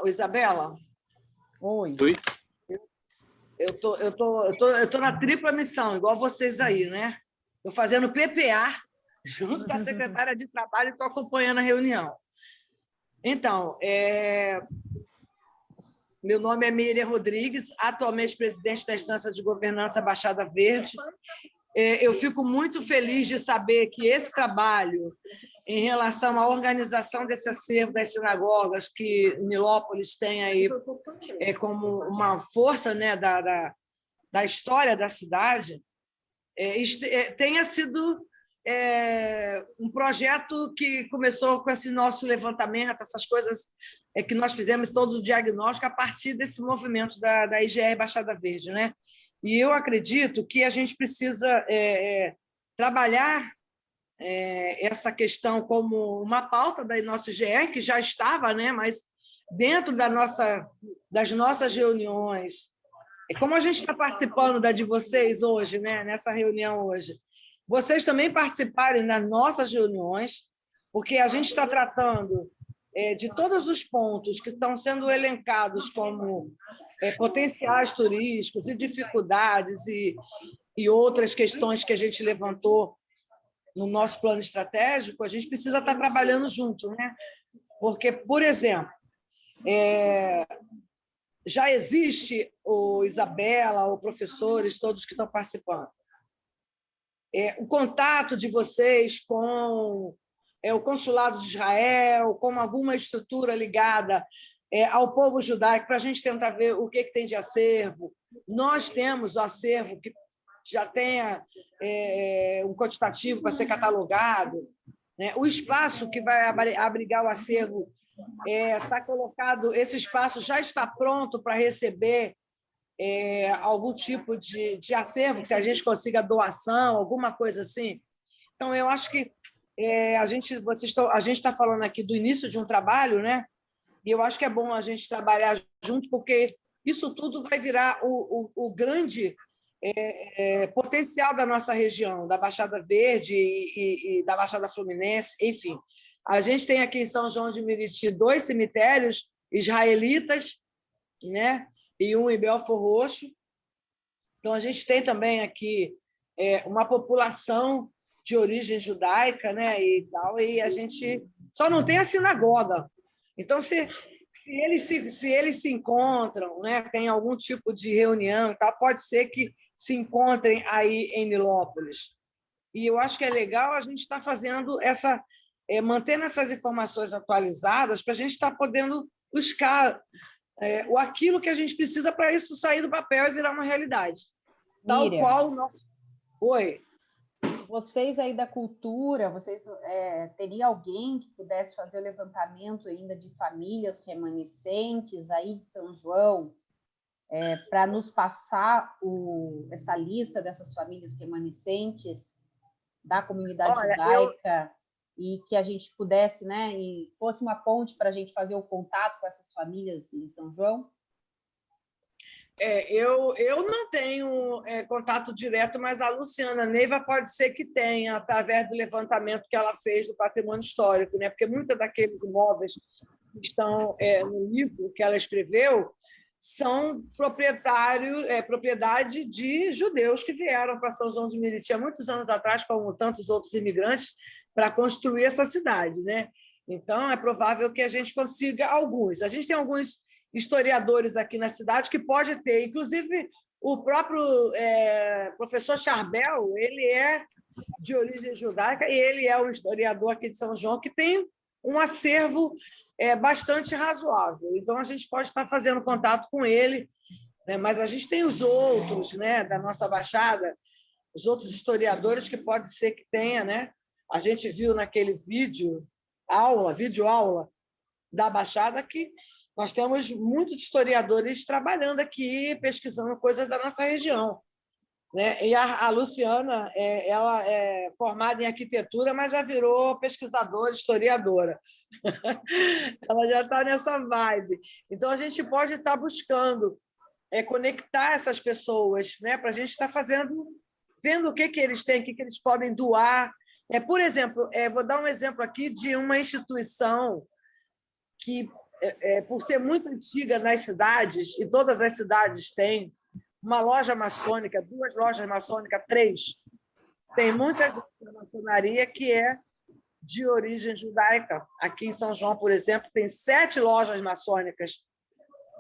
Isabela? Oi. Eu tô na tripla missão, igual vocês aí, né? Estou fazendo PPA, junto com a secretária de Trabalho, e estou acompanhando a reunião. Então, meu nome é Miriam Rodrigues, atualmente presidente da Instância de Governança Baixada Verde. Eu fico muito feliz de saber que esse trabalho, em relação à organização desse acervo das sinagogas, que Nilópolis tem aí como uma força, né, da história da cidade, tenha sido um projeto que começou com esse nosso levantamento, essas coisas que nós fizemos, todo o diagnóstico, a partir desse movimento da IGR Baixada Verde, né? E eu acredito que a gente precisa trabalhar essa questão como uma pauta da nossa IGR, que já estava, né? Mas dentro das nossas reuniões, como a gente está participando da de vocês hoje, né? Nessa reunião hoje, vocês também participarem das nossas reuniões, porque a gente está tratando de todos os pontos que estão sendo elencados como potenciais turísticos e dificuldades e outras questões que a gente levantou no nosso plano estratégico, a gente precisa estar trabalhando junto, né? Porque, por exemplo, já existe o Isabela, o professores, todos que estão participando. O contato de vocês com o Consulado de Israel, com alguma estrutura ligada ao povo judaico, para a gente tentar ver o que tem de acervo. Nós temos o acervo que já tenha um quantitativo para ser catalogado, né? O espaço que vai abrigar o acervo está colocado, esse espaço já está pronto para receber algum tipo de acervo, que se a gente consiga doação, alguma coisa assim. Então, eu acho que a gente está falando aqui do início de um trabalho, né? E eu acho que é bom a gente trabalhar junto, porque isso tudo vai virar o grande potencial da nossa região, da Baixada Verde e da Baixada Fluminense, enfim. A gente tem aqui em São João de Meriti 2 cemitérios israelitas, né? E um em Belfor Roxo. Então, a gente tem também aqui uma população de origem judaica, né? E a gente só não tem a sinagoga. Então, se eles se encontram, né? Tem algum tipo de reunião, tá? Pode ser que se encontrem aí em Nilópolis. E eu acho que é legal a gente estar fazendo mantendo essas informações atualizadas para a gente estar podendo buscar aquilo que a gente precisa para isso sair do papel e virar uma realidade. Tal Miriam, qual o nosso... Oi. Vocês aí da cultura, teria alguém que pudesse fazer o levantamento ainda de famílias remanescentes aí de São João, para nos passar essa lista dessas famílias remanescentes da comunidade judaica, e que a gente pudesse, né, e fosse uma ponte para a gente fazer o contato com essas famílias em São João? Eu não tenho contato direto, mas a Luciana Neiva pode ser que tenha, através do levantamento que ela fez do patrimônio histórico, né? Porque muitos daqueles imóveis que estão no livro que ela escreveu são propriedade de judeus que vieram para São João de Meriti há muitos anos atrás, como tantos outros imigrantes, para construir essa cidade, né? Então, é provável que a gente consiga alguns. A gente tem alguns historiadores aqui na cidade que pode ter, inclusive o próprio professor Charbel, ele é de origem judaica e ele é um historiador aqui de São João que tem um acervo bastante razoável. Então, a gente pode estar fazendo contato com ele, né? Mas a gente tem os outros, né, da nossa Baixada, os outros historiadores que pode ser que tenha, né? A gente viu naquele vídeo-aula da Baixada que nós temos muitos historiadores trabalhando aqui, pesquisando coisas da nossa região, né? E a Luciana, ela é formada em arquitetura, mas já virou pesquisadora, historiadora. Ela já está nessa vibe. Então, a gente pode estar buscando conectar essas pessoas, né? Para a gente estar vendo o que eles têm, o que eles podem doar. Por exemplo, vou dar um exemplo aqui de uma instituição que, por ser muito antiga nas cidades, e todas as cidades têm uma loja maçônica, 2 lojas maçônicas, 3. Tem muita gente na maçonaria que é de origem judaica. Aqui em São João, por exemplo, tem 7 lojas maçônicas.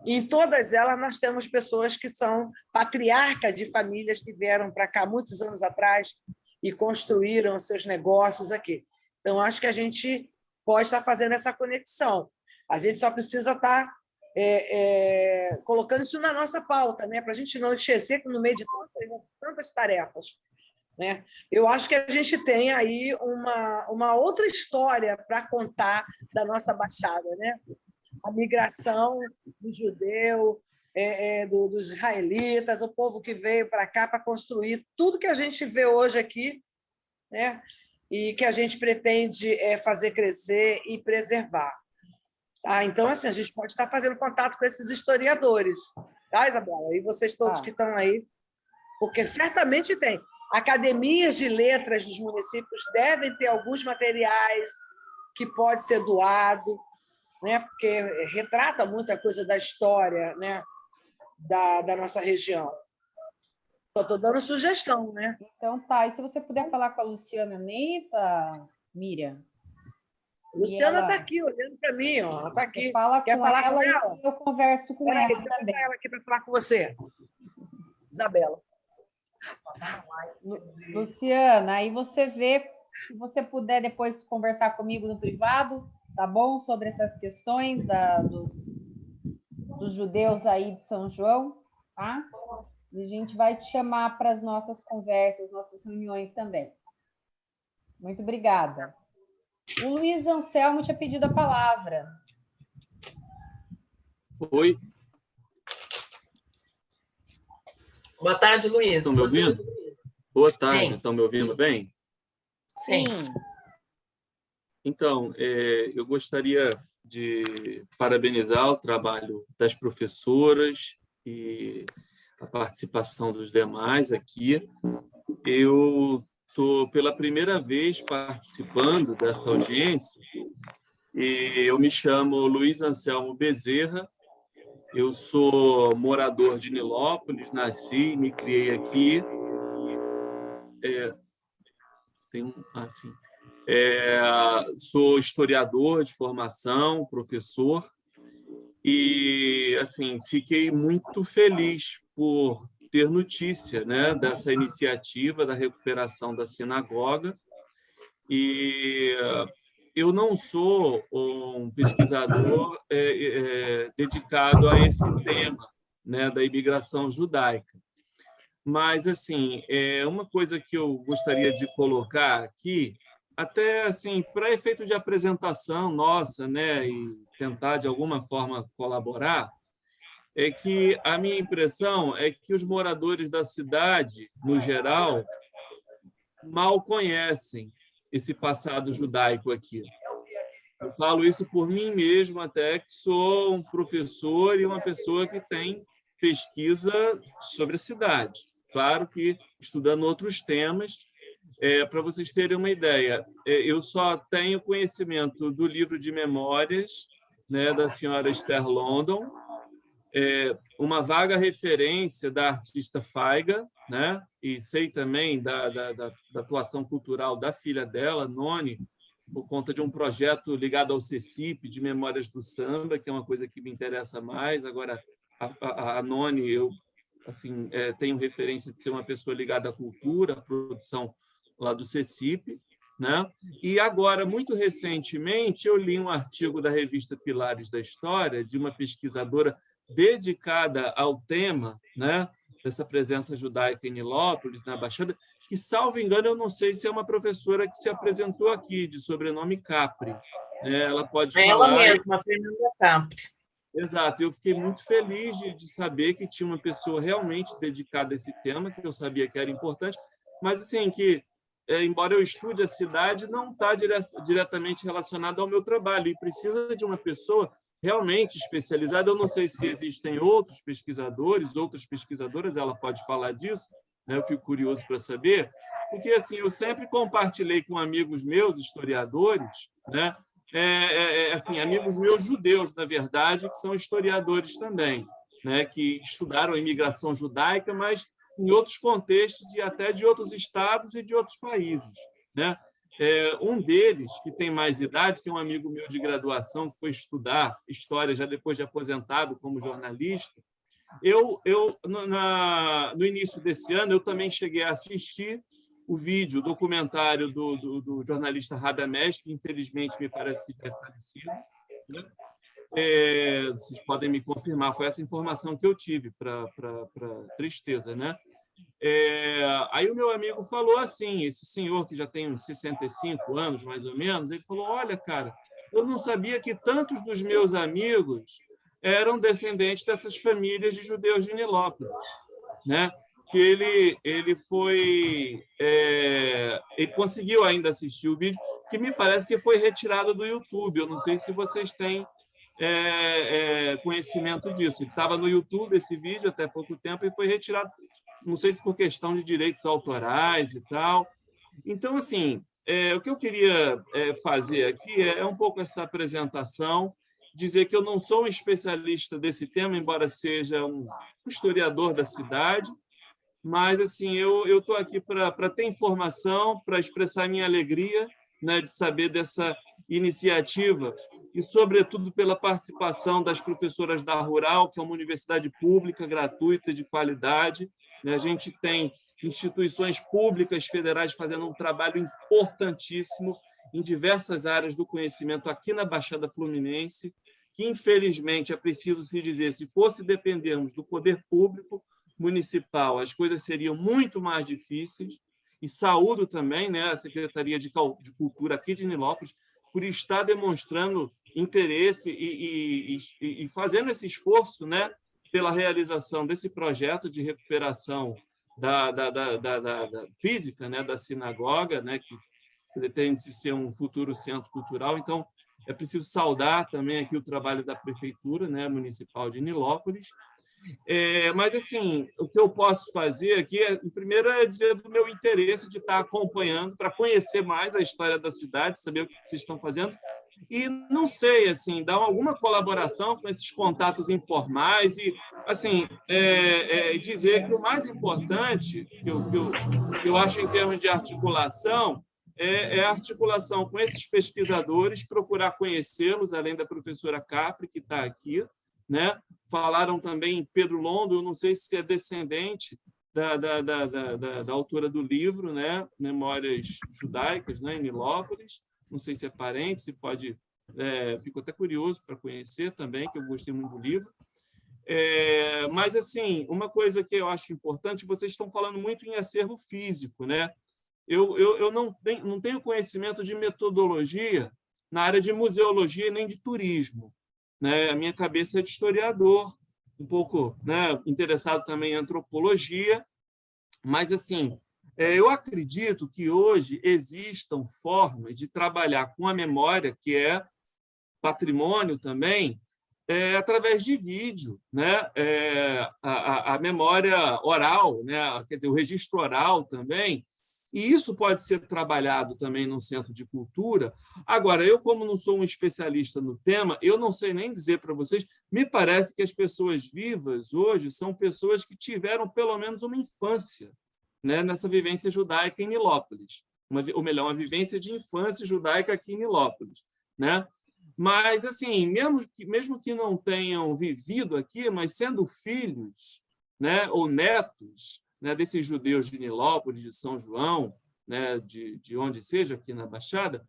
E em todas elas nós temos pessoas que são patriarcas de famílias que vieram para cá muitos anos atrás e construíram seus negócios aqui. Então, acho que a gente pode estar fazendo essa conexão. A gente só precisa estar colocando isso na nossa pauta, né? Para a gente não esquecer que no meio de tantas tarefas, né? Eu acho que a gente tem aí uma outra história para contar da nossa Baixada, né? A migração do judeu, dos israelitas, o povo que veio para cá para construir tudo que a gente vê hoje aqui, né? E que a gente pretende fazer crescer e preservar. Então, assim, a gente pode estar fazendo contato com esses historiadores, tá, Isabela? E vocês todos que estão aí, porque certamente tem. Academias de letras dos municípios devem ter alguns materiais que pode ser doado, né? Porque retrata muita coisa da história, né? da nossa região. Só estou dando sugestão, né? Então, tá. E se você puder falar com a Luciana Neiva, Miriam? Luciana está aqui, olhando para mim, ó. Ela está aqui. Fala Quer com falar ela com e ela? eu converso com Peraí, ela deixa eu também. botar ela aqui para falar com você. Isabela. Luciana, aí você vê, se você puder depois conversar comigo no privado, tá bom? Sobre essas questões dos judeus aí de São João, tá? E a gente vai te chamar para as nossas conversas, nossas reuniões também. Muito obrigada. O Luiz Anselmo tinha pedido a palavra. Oi. Boa tarde, Luiz. Estão me ouvindo? Boa tarde, Sim. estão me ouvindo bem? Sim. Então, eu gostaria de parabenizar o trabalho das professoras e a participação dos demais aqui. Eu estou pela primeira vez participando dessa audiência e eu me chamo Luiz Anselmo Bezerra. Eu sou morador de Nilópolis, nasci e me criei aqui. Sou historiador de formação, professor, e assim fiquei muito feliz por ter notícia, né, dessa iniciativa da recuperação da sinagoga. E eu não sou um pesquisador dedicado a esse tema, né, da imigração judaica. Mas, assim, uma coisa que eu gostaria de colocar aqui, até assim, para efeito de apresentação nossa, né, e tentar, de alguma forma, colaborar, é que a minha impressão é que os moradores da cidade, no geral, mal conhecem esse passado judaico aqui. Eu falo isso por mim mesmo, até que sou um professor e uma pessoa que tem pesquisa sobre a cidade. Claro que estudando outros temas. Para vocês terem uma ideia, eu só tenho conhecimento do livro de memórias, né, da senhora Esther London, uma vaga referência da artista Faiga, né, e sei também da atuação cultural da filha dela, Noni, por conta de um projeto ligado ao CECIP, de Memórias do Samba, que é uma coisa que me interessa mais. Agora, a Noni, eu assim, tenho referência de ser uma pessoa ligada à cultura, à produção lá do CECIP, né? E agora, muito recentemente, eu li um artigo da revista Pilares da História, de uma pesquisadora dedicada ao tema, né, dessa presença judaica em Nilópolis, na Baixada, que, salvo engano, eu não sei se é uma professora que se apresentou aqui, de sobrenome Capri. Ela pode falar... Ela mesma, Fernanda Capri. Exato. Eu fiquei muito feliz de saber que tinha uma pessoa realmente dedicada a esse tema, que eu sabia que era importante, mas, assim, que, embora eu estude a cidade, não está diretamente relacionado ao meu trabalho, e precisa de uma pessoa realmente especializada. Eu não sei se existem outros pesquisadores, outras pesquisadoras, ela pode falar disso, né? Eu fico curioso para saber, porque assim, eu sempre compartilhei com amigos meus, historiadores, né? Assim, amigos meus judeus, na verdade, que são historiadores também, né? Que estudaram a imigração judaica, mas em outros contextos e até de outros estados e de outros países, né? Um deles, que tem mais idade, que é um amigo meu de graduação, que foi estudar história já depois de aposentado como jornalista, no início desse ano, eu também cheguei a assistir o vídeo, o documentário do jornalista Radamés, que infelizmente me parece que já é falecido, né? Vocês podem me confirmar, foi essa informação que eu tive, para tristeza, né? Aí o meu amigo falou assim, esse senhor que já tem uns 65 anos, mais ou menos, ele falou: olha, cara, eu não sabia que tantos dos meus amigos eram descendentes dessas famílias de judeus de Nilópolis, né? Que ele conseguiu ainda assistir o vídeo, que me parece que foi retirado do YouTube. Eu não sei se vocês têm conhecimento disso. Ele estava no YouTube, esse vídeo, até pouco tempo, e foi retirado, não sei se por questão de direitos autorais e tal. Então, assim, o que eu queria fazer aqui é um pouco essa apresentação, dizer que eu não sou um especialista desse tema, embora seja um historiador da cidade, mas assim, eu estou aqui para ter informação, para expressar minha alegria né, de saber dessa iniciativa e, sobretudo, pela participação das professoras da Rural, que é uma universidade pública, gratuita, de qualidade. A gente tem instituições públicas federais fazendo um trabalho importantíssimo em diversas áreas do conhecimento aqui na Baixada Fluminense, que, infelizmente, é preciso se dizer, se fosse dependermos do poder público municipal, as coisas seriam muito mais difíceis. E saúdo também, né, a Secretaria de Cultura aqui de Nilópolis por estar demonstrando interesse e fazendo esse esforço, né, pela realização desse projeto de recuperação da física, né, da sinagoga, né, que pretende ser um futuro centro cultural. Então, é preciso saudar também aqui o trabalho da Prefeitura, né, Municipal de Nilópolis. Mas, assim, o que eu posso fazer aqui, primeiro, é dizer do meu interesse de estar acompanhando, para conhecer mais a história da cidade, saber o que vocês estão fazendo, e, não sei, assim, dar alguma colaboração com esses contatos informais e, assim, dizer que o mais importante, que eu acho em termos de articulação, é a articulação com esses pesquisadores, procurar conhecê-los, além da professora Capri, que está aqui, né? Falaram também em Pedro Londo, eu não sei se é descendente da autora do livro, né? Memórias Judaicas, né? Em Nilópolis, não sei se é parente, se pode... fico até curioso para conhecer também, que eu gostei muito do livro. Mas, assim, uma coisa que eu acho importante, vocês estão falando muito em acervo físico, né? Eu não tenho conhecimento de metodologia na área de museologia nem de turismo, né? A minha cabeça é de historiador, um pouco, né, interessado também em antropologia, mas, assim, eu acredito que hoje existam formas de trabalhar com a memória, que é patrimônio também, através de vídeo, né? A memória oral, né? Quer dizer, o registro oral também. E isso pode ser trabalhado também no Centro de Cultura. Agora, eu, como não sou um especialista no tema, eu não sei nem dizer para vocês, me parece que as pessoas vivas hoje são pessoas que tiveram pelo menos uma infância, né, nessa vivência judaica em Nilópolis. Ou melhor, uma vivência de infância judaica aqui em Nilópolis, né? Mas, assim, mesmo que não tenham vivido aqui, mas sendo filhos, né, ou netos, né, desses judeus de Nilópolis, de São João, né, de onde seja, aqui na Baixada,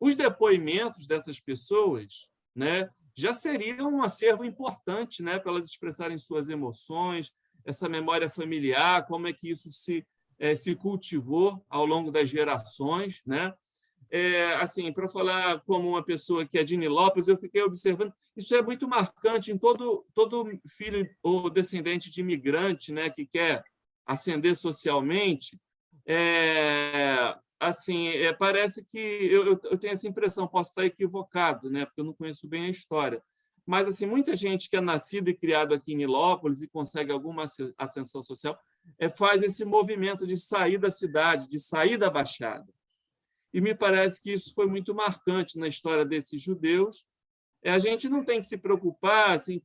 os depoimentos dessas pessoas, né, já seriam um acervo importante, né, para elas expressarem suas emoções, essa memória familiar, como é que isso se cultivou ao longo das gerações, né? Assim, para falar como uma pessoa que é de Nilópolis, eu fiquei observando, isso é muito marcante em todo filho ou descendente de imigrante, né, que quer ascender socialmente. Assim, parece que eu tenho essa impressão, posso estar equivocado, né, porque eu não conheço bem a história, mas, assim, muita gente que é nascida e criada aqui em Nilópolis e consegue alguma ascensão social faz esse movimento de sair da cidade, de sair da Baixada. E me parece que isso foi muito marcante na história desses judeus. A gente não tem que se preocupar, assim,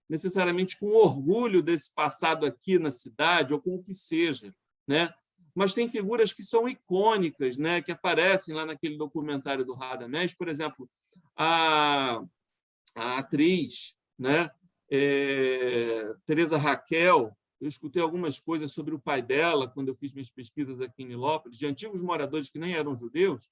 necessariamente com o orgulho desse passado aqui na cidade, ou com o que seja, né? Mas tem figuras que são icônicas, né, que aparecem lá naquele documentário do Radamés, por exemplo, a atriz, né, Teresa Raquel. Eu escutei algumas coisas sobre o pai dela quando eu fiz minhas pesquisas aqui em Nilópolis, de antigos moradores que nem eram judeus,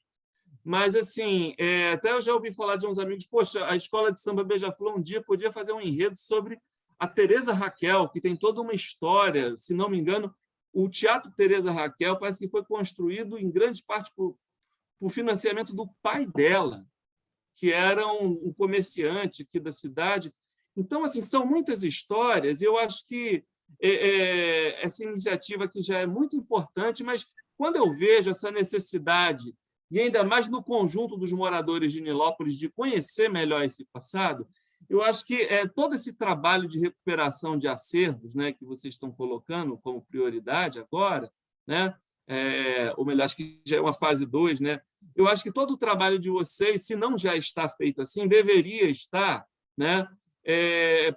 mas, assim, até eu já ouvi falar de uns amigos, poxa, a Escola de Samba Beija-Flor um dia podia fazer um enredo sobre a Teresa Raquel, que tem toda uma história, se não me engano, o Teatro Teresa Raquel parece que foi construído em grande parte por financiamento do pai dela, que era um comerciante aqui da cidade. Então, assim, são muitas histórias, e eu acho que essa iniciativa aqui já é muito importante, mas quando eu vejo essa necessidade, e ainda mais no conjunto dos moradores de Nilópolis, de conhecer melhor esse passado, eu acho que todo esse trabalho de recuperação de acervos, né, que vocês estão colocando como prioridade agora, né, ou melhor, acho que já é uma fase 2, né, eu acho que todo o trabalho de vocês, se não já está feito assim, deveria estar, né,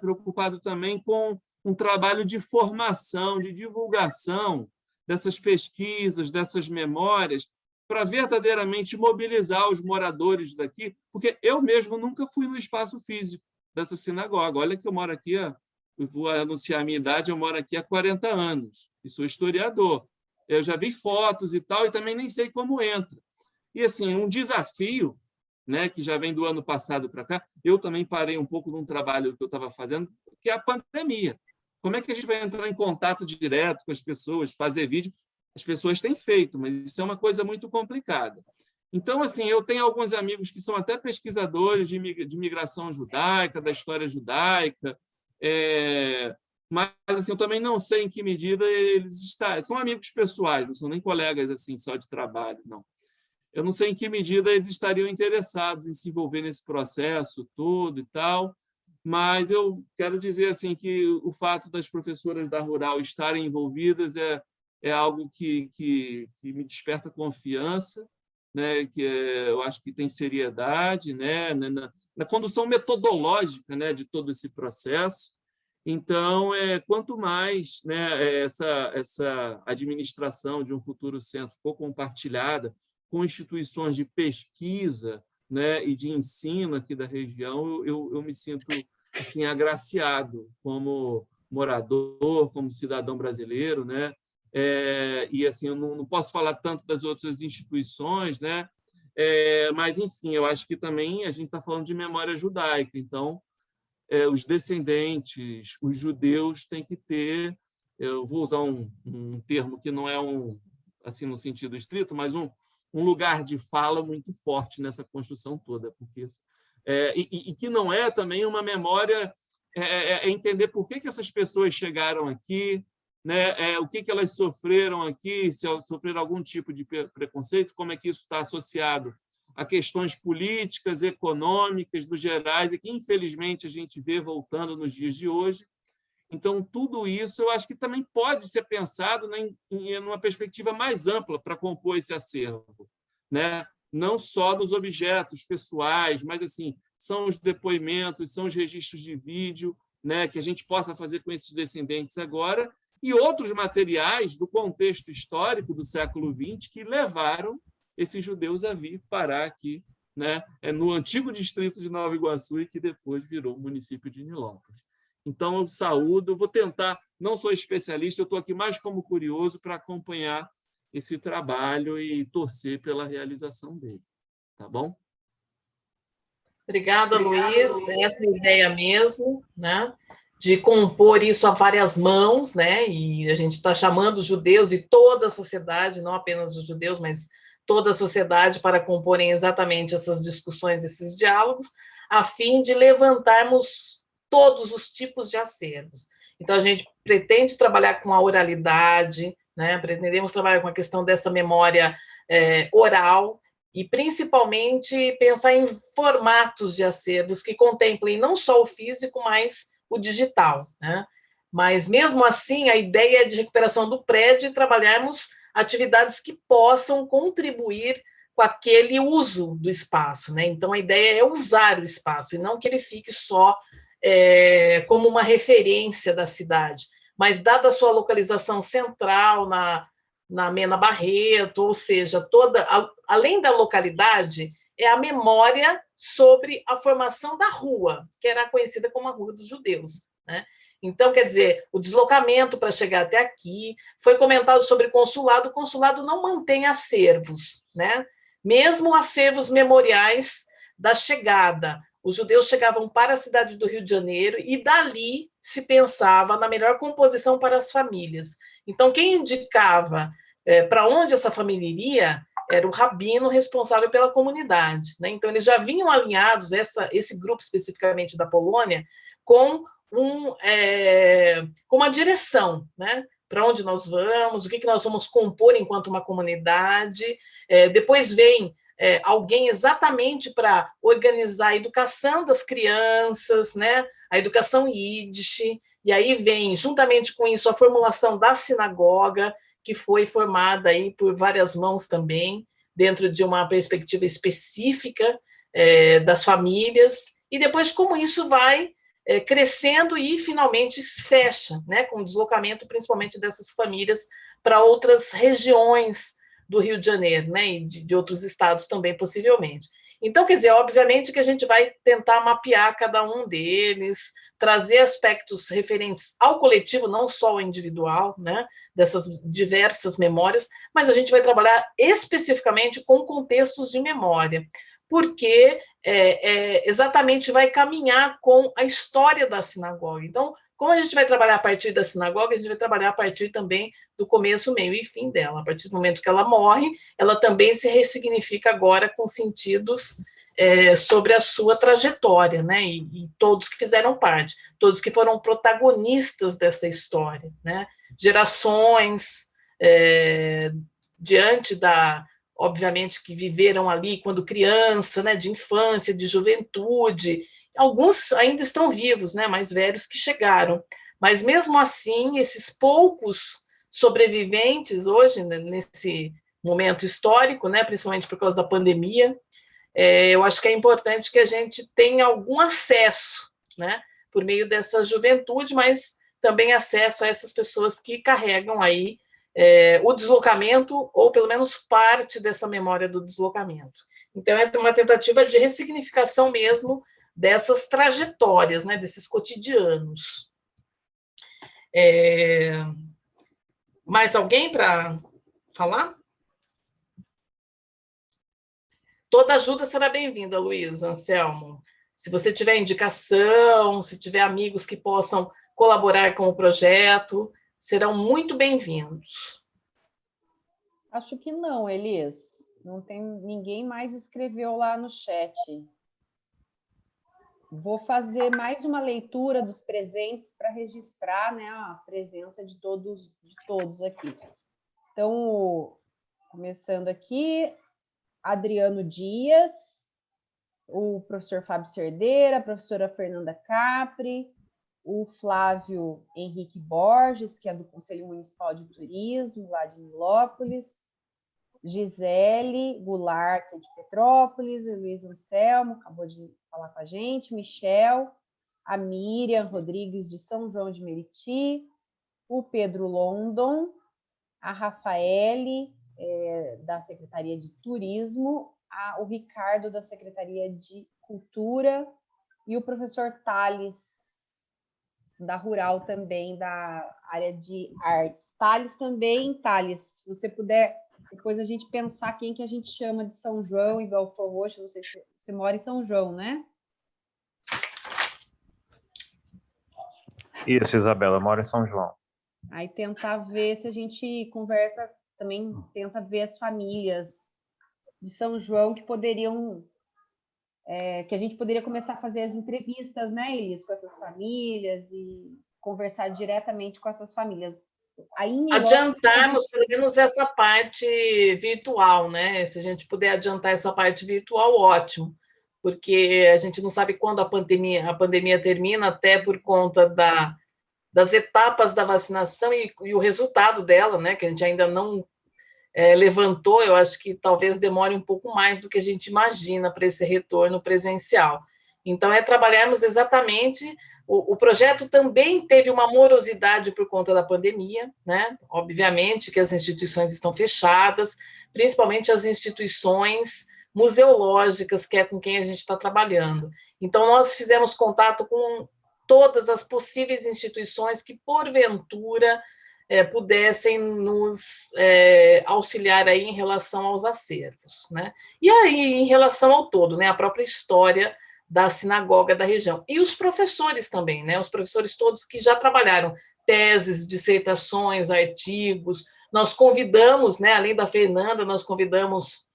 preocupado também com um trabalho de formação, de divulgação dessas pesquisas, dessas memórias, para verdadeiramente mobilizar os moradores daqui, porque eu mesmo nunca fui no espaço físico dessa sinagoga. Olha que eu moro aqui, eu vou anunciar a minha idade, eu moro aqui há 40 anos e sou historiador. Eu já vi fotos e tal, e também nem sei como entra. E, assim, um desafio, né, que já vem do ano passado para cá, eu também parei um pouco num trabalho que eu estava fazendo, que é a pandemia. Como é que a gente vai entrar em contato direto com as pessoas, fazer vídeo? As pessoas têm feito, mas isso é uma coisa muito complicada. Então, assim, eu tenho alguns amigos que são até pesquisadores de migração judaica, da história judaica, mas assim, eu também não sei em que medida eles estão. São amigos pessoais, não são nem colegas assim só de trabalho, não. Eu não sei em que medida eles estariam interessados em se envolver nesse processo todo e tal, mas eu quero dizer assim que o fato das professoras da Rural estarem envolvidas é algo que me desperta confiança, né? Que eu acho que tem seriedade, né? Na condução metodológica, né? De todo esse processo. Então, quanto mais, né, essa administração de um futuro centro for compartilhada com instituições de pesquisa, né, e de ensino aqui da região, eu me sinto assim, agraciado como morador, como cidadão brasileiro, né? E assim, eu não posso falar tanto das outras instituições, né? Mas, enfim, eu acho que também a gente está falando de memória judaica, então, os descendentes, os judeus, têm que ter, eu vou usar um termo que não é assim no sentido estrito, mas um lugar de fala muito forte nessa construção toda, porque e que não é também uma memória, entender por que essas pessoas chegaram aqui, né? O que elas sofreram aqui, se sofreram algum tipo de preconceito, como é que isso está associado a questões políticas, econômicas, dos gerais, e que, infelizmente, a gente vê voltando nos dias de hoje. Então, tudo isso eu acho que também pode ser pensado em uma perspectiva mais ampla para compor esse acervo, né? Não só dos objetos pessoais, mas assim, são os depoimentos, são os registros de vídeo, né, que a gente possa fazer com esses descendentes agora, e outros materiais do contexto histórico do século XX que levaram esses judeus a vir parar aqui, né, no antigo distrito de Nova Iguaçu e que depois virou o município de Nilópolis. Então, eu saúdo, vou tentar, não sou especialista, eu estou aqui mais como curioso para acompanhar esse trabalho e torcer pela realização dele. Tá bom? Obrigada, Luiz. Essa é a ideia mesmo, né? De compor isso a várias mãos, né? E a gente está chamando os judeus e toda a sociedade, não apenas os judeus, mas toda a sociedade para comporem exatamente essas discussões, esses diálogos, a fim de levantarmos todos os tipos de acervos. Então, a gente pretende trabalhar com a oralidade, né? Pretendemos trabalhar com a questão dessa memória oral e, principalmente, pensar em formatos de acervos que contemplem não só o físico, mas o digital, né? Mas, mesmo assim, a ideia é de recuperação do prédio e trabalharmos atividades que possam contribuir com aquele uso do espaço, né? Então, a ideia é usar o espaço, e não que ele fique só como uma referência da cidade, mas, dada a sua localização central na Mena Barreto, ou seja, além da localidade, é a memória sobre a formação da rua, que era conhecida como a Rua dos Judeus, né? Então, quer dizer, o deslocamento para chegar até aqui, foi comentado sobre o consulado não mantém acervos, né? Mesmo acervos memoriais da chegada. Os judeus chegavam para a cidade do Rio de Janeiro e dali se pensava na melhor composição para as famílias. Então, quem indicava para onde essa família iria era o rabino responsável pela comunidade, né? Então, eles já vinham alinhados, esse grupo especificamente da Polônia, com uma direção, né? Para onde nós vamos, o que nós vamos compor enquanto uma comunidade. Depois vem alguém exatamente para organizar a educação das crianças, né? A educação Yiddish, e aí vem, juntamente com isso, a formulação da sinagoga, que foi formada aí por várias mãos também, dentro de uma perspectiva específica das famílias, e depois como isso vai crescendo e finalmente fecha, né, com o deslocamento principalmente dessas famílias para outras regiões do Rio de Janeiro, né, e de outros estados também, possivelmente. Então, quer dizer, obviamente que a gente vai tentar mapear cada um deles, trazer aspectos referentes ao coletivo, não só ao individual, né, dessas diversas memórias, mas a gente vai trabalhar especificamente com contextos de memória, porque exatamente vai caminhar com a história da sinagoga. Então, como a gente vai trabalhar a partir da sinagoga, a gente vai trabalhar a partir também do começo, meio e fim dela. A partir do momento que ela morre, ela também se ressignifica agora com sentidos sobre a sua trajetória, né? E todos que fizeram parte, todos que foram protagonistas dessa história, né? Gerações diante obviamente, que viveram ali quando criança, né? De infância, de juventude. Alguns ainda estão vivos, né, mais velhos que chegaram, mas mesmo assim, esses poucos sobreviventes hoje, né, nesse momento histórico, né, principalmente por causa da pandemia, eu acho que é importante que a gente tenha algum acesso, né, por meio dessa juventude, mas também acesso a essas pessoas que carregam aí o deslocamento, ou pelo menos parte dessa memória do deslocamento. Então, é uma tentativa de ressignificação mesmo dessas trajetórias, né, desses cotidianos. Mais alguém para falar? Toda ajuda será bem-vinda, Luísa, Anselmo. Se você tiver indicação, se tiver amigos que possam colaborar com o projeto, serão muito bem-vindos. Acho que não, Elis. Não tem ninguém mais escreveu lá no chat. Vou fazer mais uma leitura dos presentes para registrar, né, a presença de todos aqui. Então, começando aqui, Adriano Dias, o professor Fábio Cerdeira, a professora Fernanda Capri, o Flávio Henrique Borges, que é do Conselho Municipal de Turismo, lá de Nilópolis, Gisele Goulart, que é de Petrópolis, o Luiz Anselmo, acabou de falar com a gente, Michel, a Miriam Rodrigues, de São João de Meriti, o Pedro London, a Rafaele, da Secretaria de Turismo, o Ricardo, da Secretaria de Cultura, e o professor Thales, da Rural também, da área de artes. Thales também, Thales, se você puder, depois a gente pensar quem que a gente chama de São João e Belfort Roxo, não sei se você mora em São João, né? Isso, Isabela, eu moro em São João. Aí tentar ver se a gente conversa, também tenta ver as famílias de São João que poderiam, que a gente poderia começar a fazer as entrevistas, né, Elis, com essas famílias e conversar diretamente com essas famílias. Aí, adiantarmos pelo menos essa parte virtual, né? Se a gente puder adiantar essa parte virtual, ótimo, porque a gente não sabe quando a pandemia termina, até por conta das etapas da vacinação e o resultado dela, né? Que a gente ainda não levantou. Eu acho que talvez demore um pouco mais do que a gente imagina para esse retorno presencial. Então, trabalharmos exatamente. O projeto também teve uma morosidade por conta da pandemia, né? Obviamente que as instituições estão fechadas, principalmente as instituições museológicas, que é com quem a gente está trabalhando. Então, nós fizemos contato com todas as possíveis instituições que, porventura, pudessem nos auxiliar aí em relação aos acervos, né? E aí, em relação ao todo, né? A própria história da sinagoga da região. E os professores também, né? Os professores todos que já trabalharam teses, dissertações, artigos. Nós convidamos, né? Além da Fernanda, nós convidamos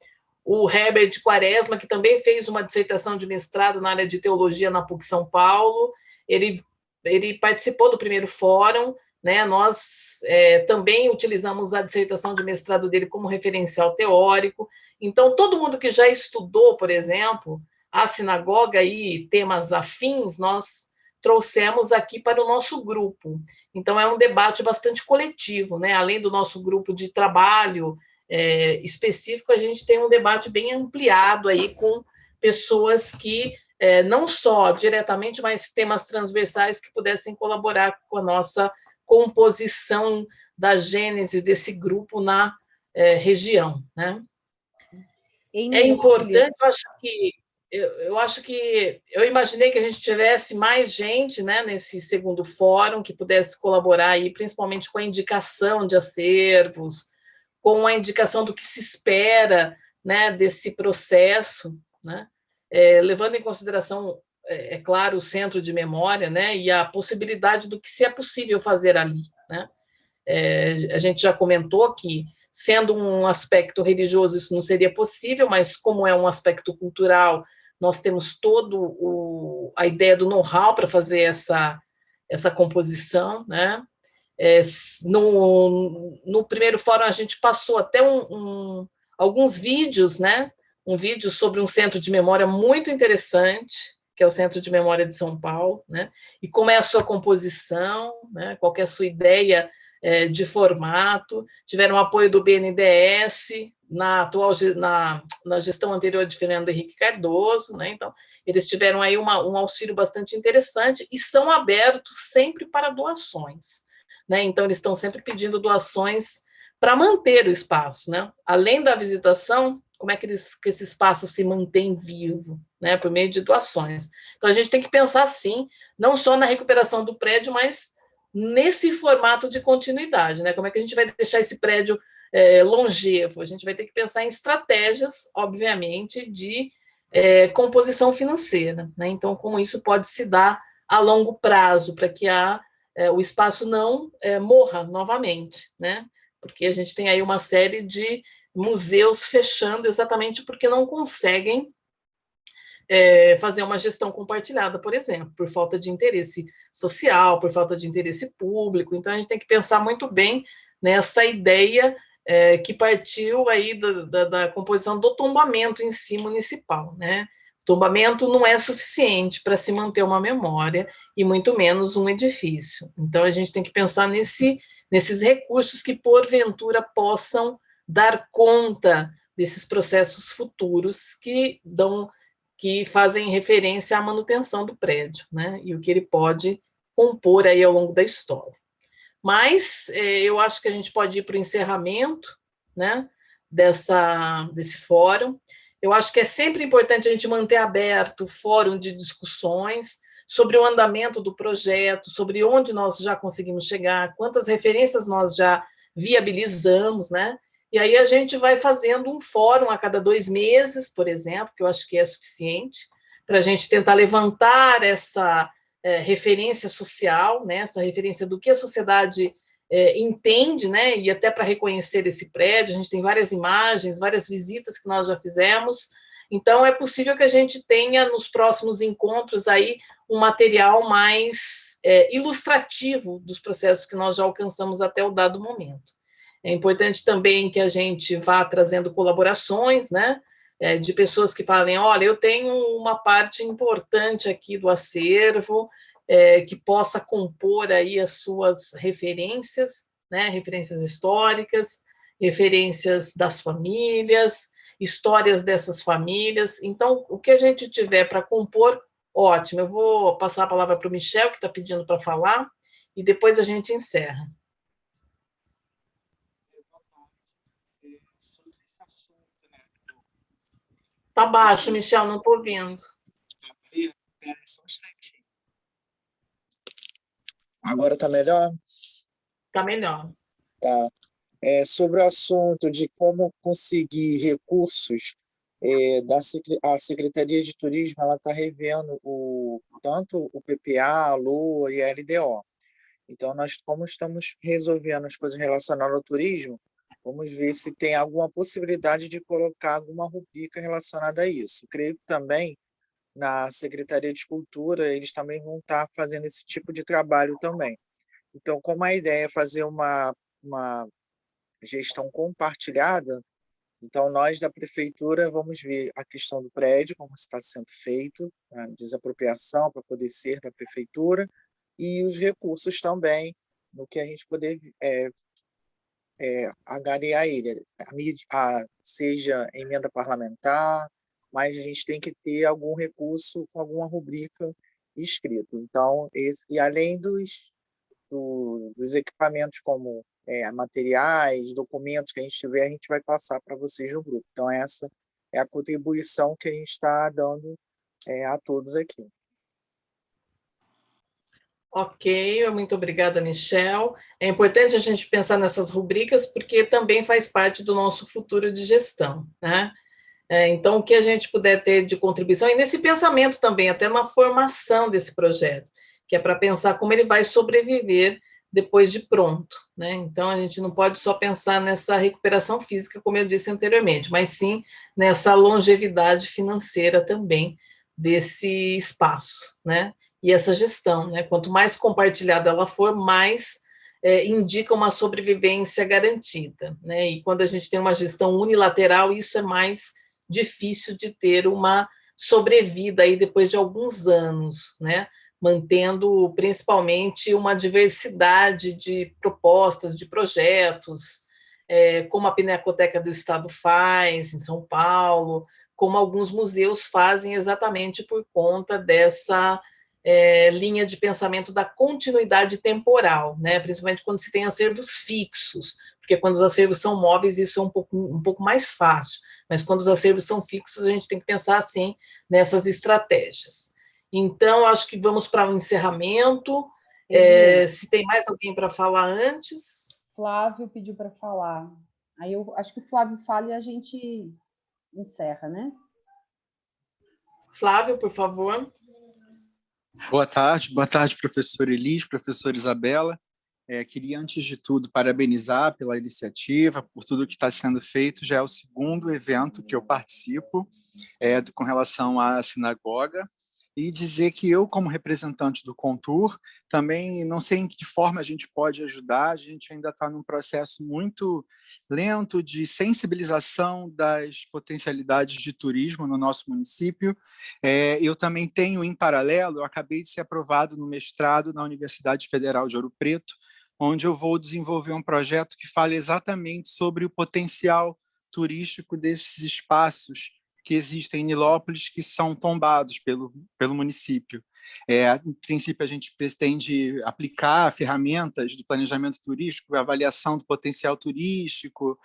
o Herbert Quaresma, que também fez uma dissertação de mestrado na área de teologia na PUC São Paulo. Ele participou do primeiro fórum, né? Nós também utilizamos a dissertação de mestrado dele como referencial teórico. Então, todo mundo que já estudou, por exemplo, a sinagoga e temas afins, nós trouxemos aqui para o nosso grupo. Então, é um debate bastante coletivo, né? Além do nosso grupo de trabalho específico, a gente tem um debate bem ampliado aí com pessoas que não só diretamente, mas temas transversais que pudessem colaborar com a nossa composição da gênese desse grupo na região, né? Em É Mirópolis. importante, eu acho que eu imaginei que a gente tivesse mais gente, né, nesse segundo fórum que pudesse colaborar aí, principalmente com a indicação de acervos, com a indicação do que se espera, né, desse processo, né, levando em consideração, é claro, o centro de memória, né, e a possibilidade do que se é possível fazer ali, né. A gente já comentou que, sendo um aspecto religioso, isso não seria possível, mas como é um aspecto cultural, nós temos a ideia do know-how para fazer essa composição, né? No primeiro fórum, a gente passou até alguns vídeos, né? Um vídeo sobre um centro de memória muito interessante, que é o Centro de Memória de São Paulo, né? E como é a sua composição, né? Qual é a sua ideia de formato, tiveram apoio do BNDES na gestão anterior de Fernando Henrique Cardoso, né? Então, eles tiveram aí um auxílio bastante interessante e são abertos sempre para doações, né? Então, eles estão sempre pedindo doações para manter o espaço, né? Além da visitação, como é que esse espaço se mantém vivo, né? Por meio de doações. Então, a gente tem que pensar, sim, não só na recuperação do prédio, mas nesse formato de continuidade, né? Como é que a gente vai deixar esse prédio longevo? A gente vai ter que pensar em estratégias, obviamente, de composição financeira, né? Então, como isso pode se dar a longo prazo, para que o espaço não morra novamente, né? Porque a gente tem aí uma série de museus fechando exatamente porque não conseguem fazer uma gestão compartilhada, por exemplo, por falta de interesse social, por falta de interesse público. Então, a gente tem que pensar muito bem nessa ideia que partiu aí da composição do tombamento em si municipal, né? Tombamento não é suficiente para se manter uma memória e muito menos um edifício. Então, a gente tem que pensar nesses recursos que, porventura, possam dar conta desses processos futuros que fazem referência à manutenção do prédio, né? E o que ele pode compor aí ao longo da história. Mas eu acho que a gente pode ir para o encerramento, né? Desse fórum. Eu acho que é sempre importante a gente manter aberto o fórum de discussões sobre o andamento do projeto, sobre onde nós já conseguimos chegar, quantas referências nós já viabilizamos, né? E aí a gente vai fazendo um fórum a cada 2 meses, por exemplo, que eu acho que é suficiente, para a gente tentar levantar essa referência social, né, essa referência do que a sociedade entende, né, e até para reconhecer esse prédio. A gente tem várias imagens, várias visitas que nós já fizemos, então é possível que a gente tenha nos próximos encontros aí um material mais ilustrativo dos processos que nós já alcançamos até o dado momento. É importante também que a gente vá trazendo colaborações, né, de pessoas que falem, olha, eu tenho uma parte importante aqui do acervo, que possa compor aí as suas referências, né, referências históricas, referências das famílias, histórias dessas famílias. Então, o que a gente tiver para compor, ótimo. Eu vou passar a palavra para o Michel, que está pedindo para falar, e depois a gente encerra. Tá baixo, Michel, não estou ouvindo. Só um instantinho. Agora está melhor? Está melhor. Tá. Sobre o assunto de como conseguir recursos, a Secretaria de Turismo ela está revendo tanto o PPA, a LOA e a LDO. Então, como estamos resolvendo as coisas relacionadas ao turismo, vamos ver se tem alguma possibilidade de colocar alguma rubrica relacionada a isso. Creio que também na Secretaria de Cultura eles também vão estar fazendo esse tipo de trabalho também. Então, como a ideia é fazer uma gestão compartilhada, então nós da Prefeitura vamos ver a questão do prédio, como está sendo feito, a desapropriação para poder ser da Prefeitura, e os recursos também, no que a gente poder angariar ele, seja emenda parlamentar, mas a gente tem que ter algum recurso com alguma rubrica escrita. Então, e além dos equipamentos como materiais, documentos que a gente tiver, a gente vai passar para vocês no grupo. Então, essa é a contribuição que a gente está dando a todos aqui. Ok, muito obrigada, Michel. É importante a gente pensar nessas rubricas, porque também faz parte do nosso futuro de gestão, né? Então, o que a gente puder ter de contribuição, e nesse pensamento também, até na formação desse projeto, que é para pensar como ele vai sobreviver depois de pronto, né? Então, a gente não pode só pensar nessa recuperação física, como eu disse anteriormente, mas sim nessa longevidade financeira também desse espaço, né? E essa gestão, né? Quanto mais compartilhada ela for, mais indica uma sobrevivência garantida, né? E quando a gente tem uma gestão unilateral, isso é mais difícil de ter uma sobrevida aí depois de alguns anos, né? Mantendo principalmente uma diversidade de propostas, de projetos, como a Pinacoteca do Estado faz, em São Paulo, como alguns museus fazem exatamente por conta dessa linha de pensamento da continuidade temporal, né? Principalmente quando se tem acervos fixos, porque quando os acervos são móveis, isso é um pouco mais fácil, mas quando os acervos são fixos, a gente tem que pensar, assim, nessas estratégias. Então, acho que vamos para o encerramento. Se tem mais alguém para falar antes? Flávio pediu para falar. Aí eu acho que o Flávio fala e a gente encerra, né? Flávio, por favor. Boa tarde, professor Elis, professora Isabela. Queria, antes de tudo, parabenizar pela iniciativa, por tudo que está sendo feito. Já é o segundo evento que eu participo com relação à sinagoga, e dizer que eu, como representante do Contur, também não sei em que forma a gente pode ajudar. A gente ainda está num processo muito lento de sensibilização das potencialidades de turismo no nosso município. Eu também tenho, em paralelo, eu acabei de ser aprovado no mestrado na Universidade Federal de Ouro Preto, onde eu vou desenvolver um projeto que fale exatamente sobre o potencial turístico desses espaços que existem em Nilópolis, que são tombados pelo município. Em princípio, a gente pretende aplicar ferramentas do planejamento turístico, avaliação do potencial turístico,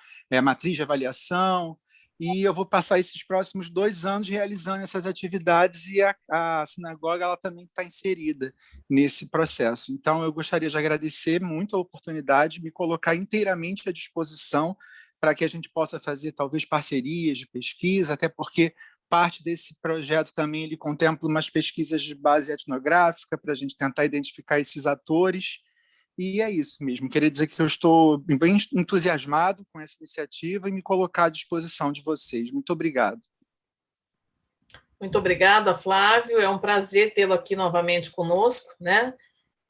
matriz de avaliação, e eu vou passar esses próximos 2 anos realizando essas atividades, e a sinagoga ela também está inserida nesse processo. Então, eu gostaria de agradecer muito a oportunidade, me colocar inteiramente à disposição para que a gente possa fazer, talvez, parcerias de pesquisa, até porque parte desse projeto também ele contempla umas pesquisas de base etnográfica para a gente tentar identificar esses atores. E é isso mesmo. Queria dizer que eu estou bem entusiasmado com essa iniciativa e me colocar à disposição de vocês. Muito obrigado. Muito obrigada, Flávio. É um prazer tê-lo aqui novamente conosco, né?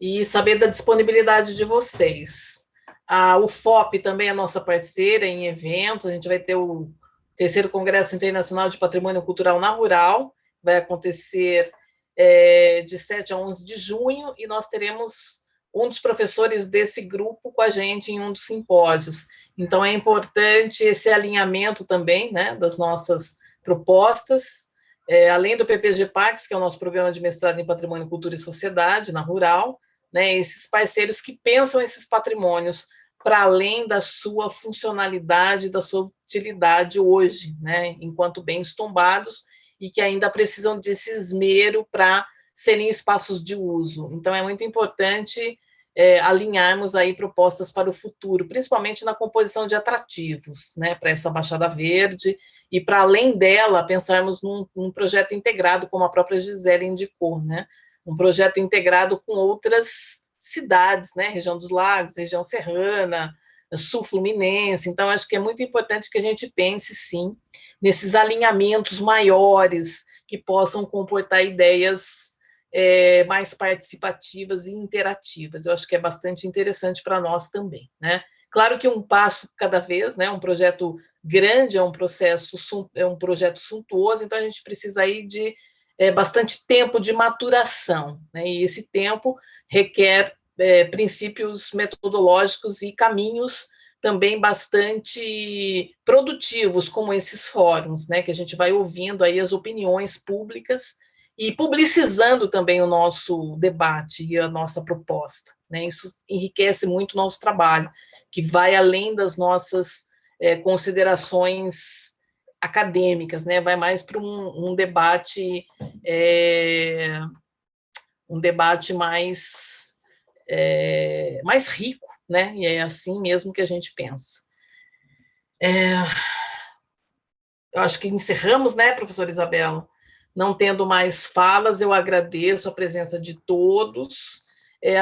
E saber da disponibilidade de vocês. A UFOP também é nossa parceira em eventos. A gente vai ter o 3º Congresso Internacional de Patrimônio Cultural na Rural, vai acontecer de 7 a 11 de junho, e nós teremos um dos professores desse grupo com a gente em um dos simpósios. Então, é importante esse alinhamento também, né, das nossas propostas, além do PPG-PAX, que é o nosso programa de mestrado em Patrimônio, Cultura e Sociedade, na Rural, né, esses parceiros que pensam esses patrimônios para além da sua funcionalidade, da sua utilidade hoje, né, enquanto bens tombados, e que ainda precisam desse esmero para serem espaços de uso. Então, é muito importante alinharmos aí propostas para o futuro, principalmente na composição de atrativos, né, para essa Baixada Verde, e para além dela, pensarmos num projeto integrado, como a própria Gisele indicou, né, um projeto integrado com outras cidades, né, região dos Lagos, região serrana, sul fluminense. Então, acho que é muito importante que a gente pense, sim, nesses alinhamentos maiores que possam comportar ideias mais participativas e interativas. Eu acho que é bastante interessante para nós também, né? Claro que um passo cada vez, né? Um projeto grande é um projeto suntuoso, então a gente precisa aí de bastante tempo de maturação, né? E esse tempo requer princípios metodológicos e caminhos também bastante produtivos, como esses fóruns, né? Que a gente vai ouvindo aí as opiniões públicas e publicizando também o nosso debate e a nossa proposta, né? Isso enriquece muito o nosso trabalho, que vai além das nossas considerações acadêmicas, né? Vai mais para um debate mais rico, né? E é assim mesmo que a gente pensa. Eu acho que encerramos, né, professora Isabela? Não tendo mais falas, eu agradeço a presença de todos.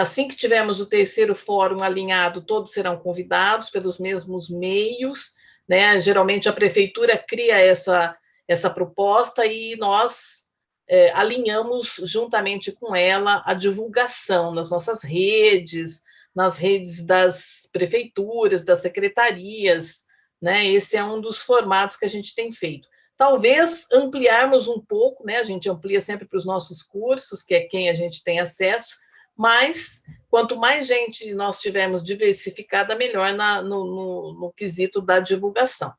Assim que tivermos o terceiro fórum alinhado, todos serão convidados pelos mesmos meios, né? Geralmente a prefeitura cria essa proposta e nós alinhamos juntamente com ela a divulgação nas nossas redes, nas redes das prefeituras, das secretarias, né? Esse é um dos formatos que a gente tem feito. Talvez ampliarmos um pouco, né? A gente amplia sempre para os nossos cursos, que é quem a gente tem acesso, mas quanto mais gente nós tivermos diversificada, melhor no quesito da divulgação.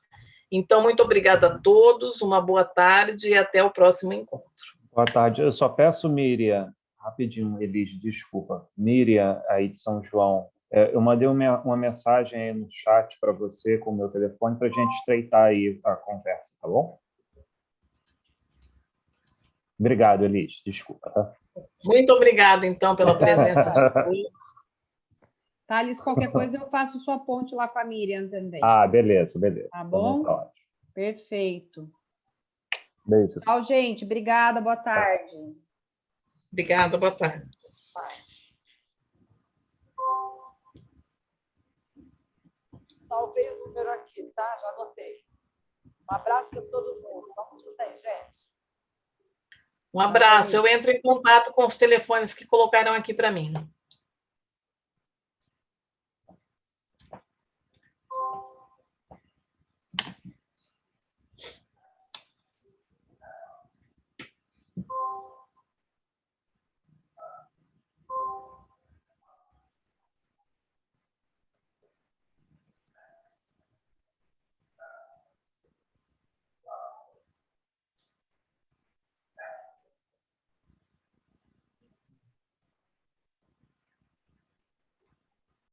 Então, muito obrigada a todos, uma boa tarde e até o próximo encontro. Boa tarde. Eu só peço, Miriam, rapidinho, Elis, desculpa. Miriam, aí de São João, eu mandei uma mensagem aí no chat para você com o meu telefone para a gente estreitar aí a conversa, tá bom? Obrigado, Elis. Desculpa, tá? Muito obrigada, então, pela presença de todos. Thales, qualquer coisa eu faço sua ponte lá com a Miriam também. Ah, beleza. Tá bom? Tá ótimo. Perfeito. Beijo. Tchau, gente. Obrigada, boa tarde. Obrigada, boa tarde. Salvei o número aqui, tá? Já anotei. Um abraço para todo mundo. Vamos juntar, gente. Um abraço. Eu entro em contato com os telefones que colocaram aqui para mim.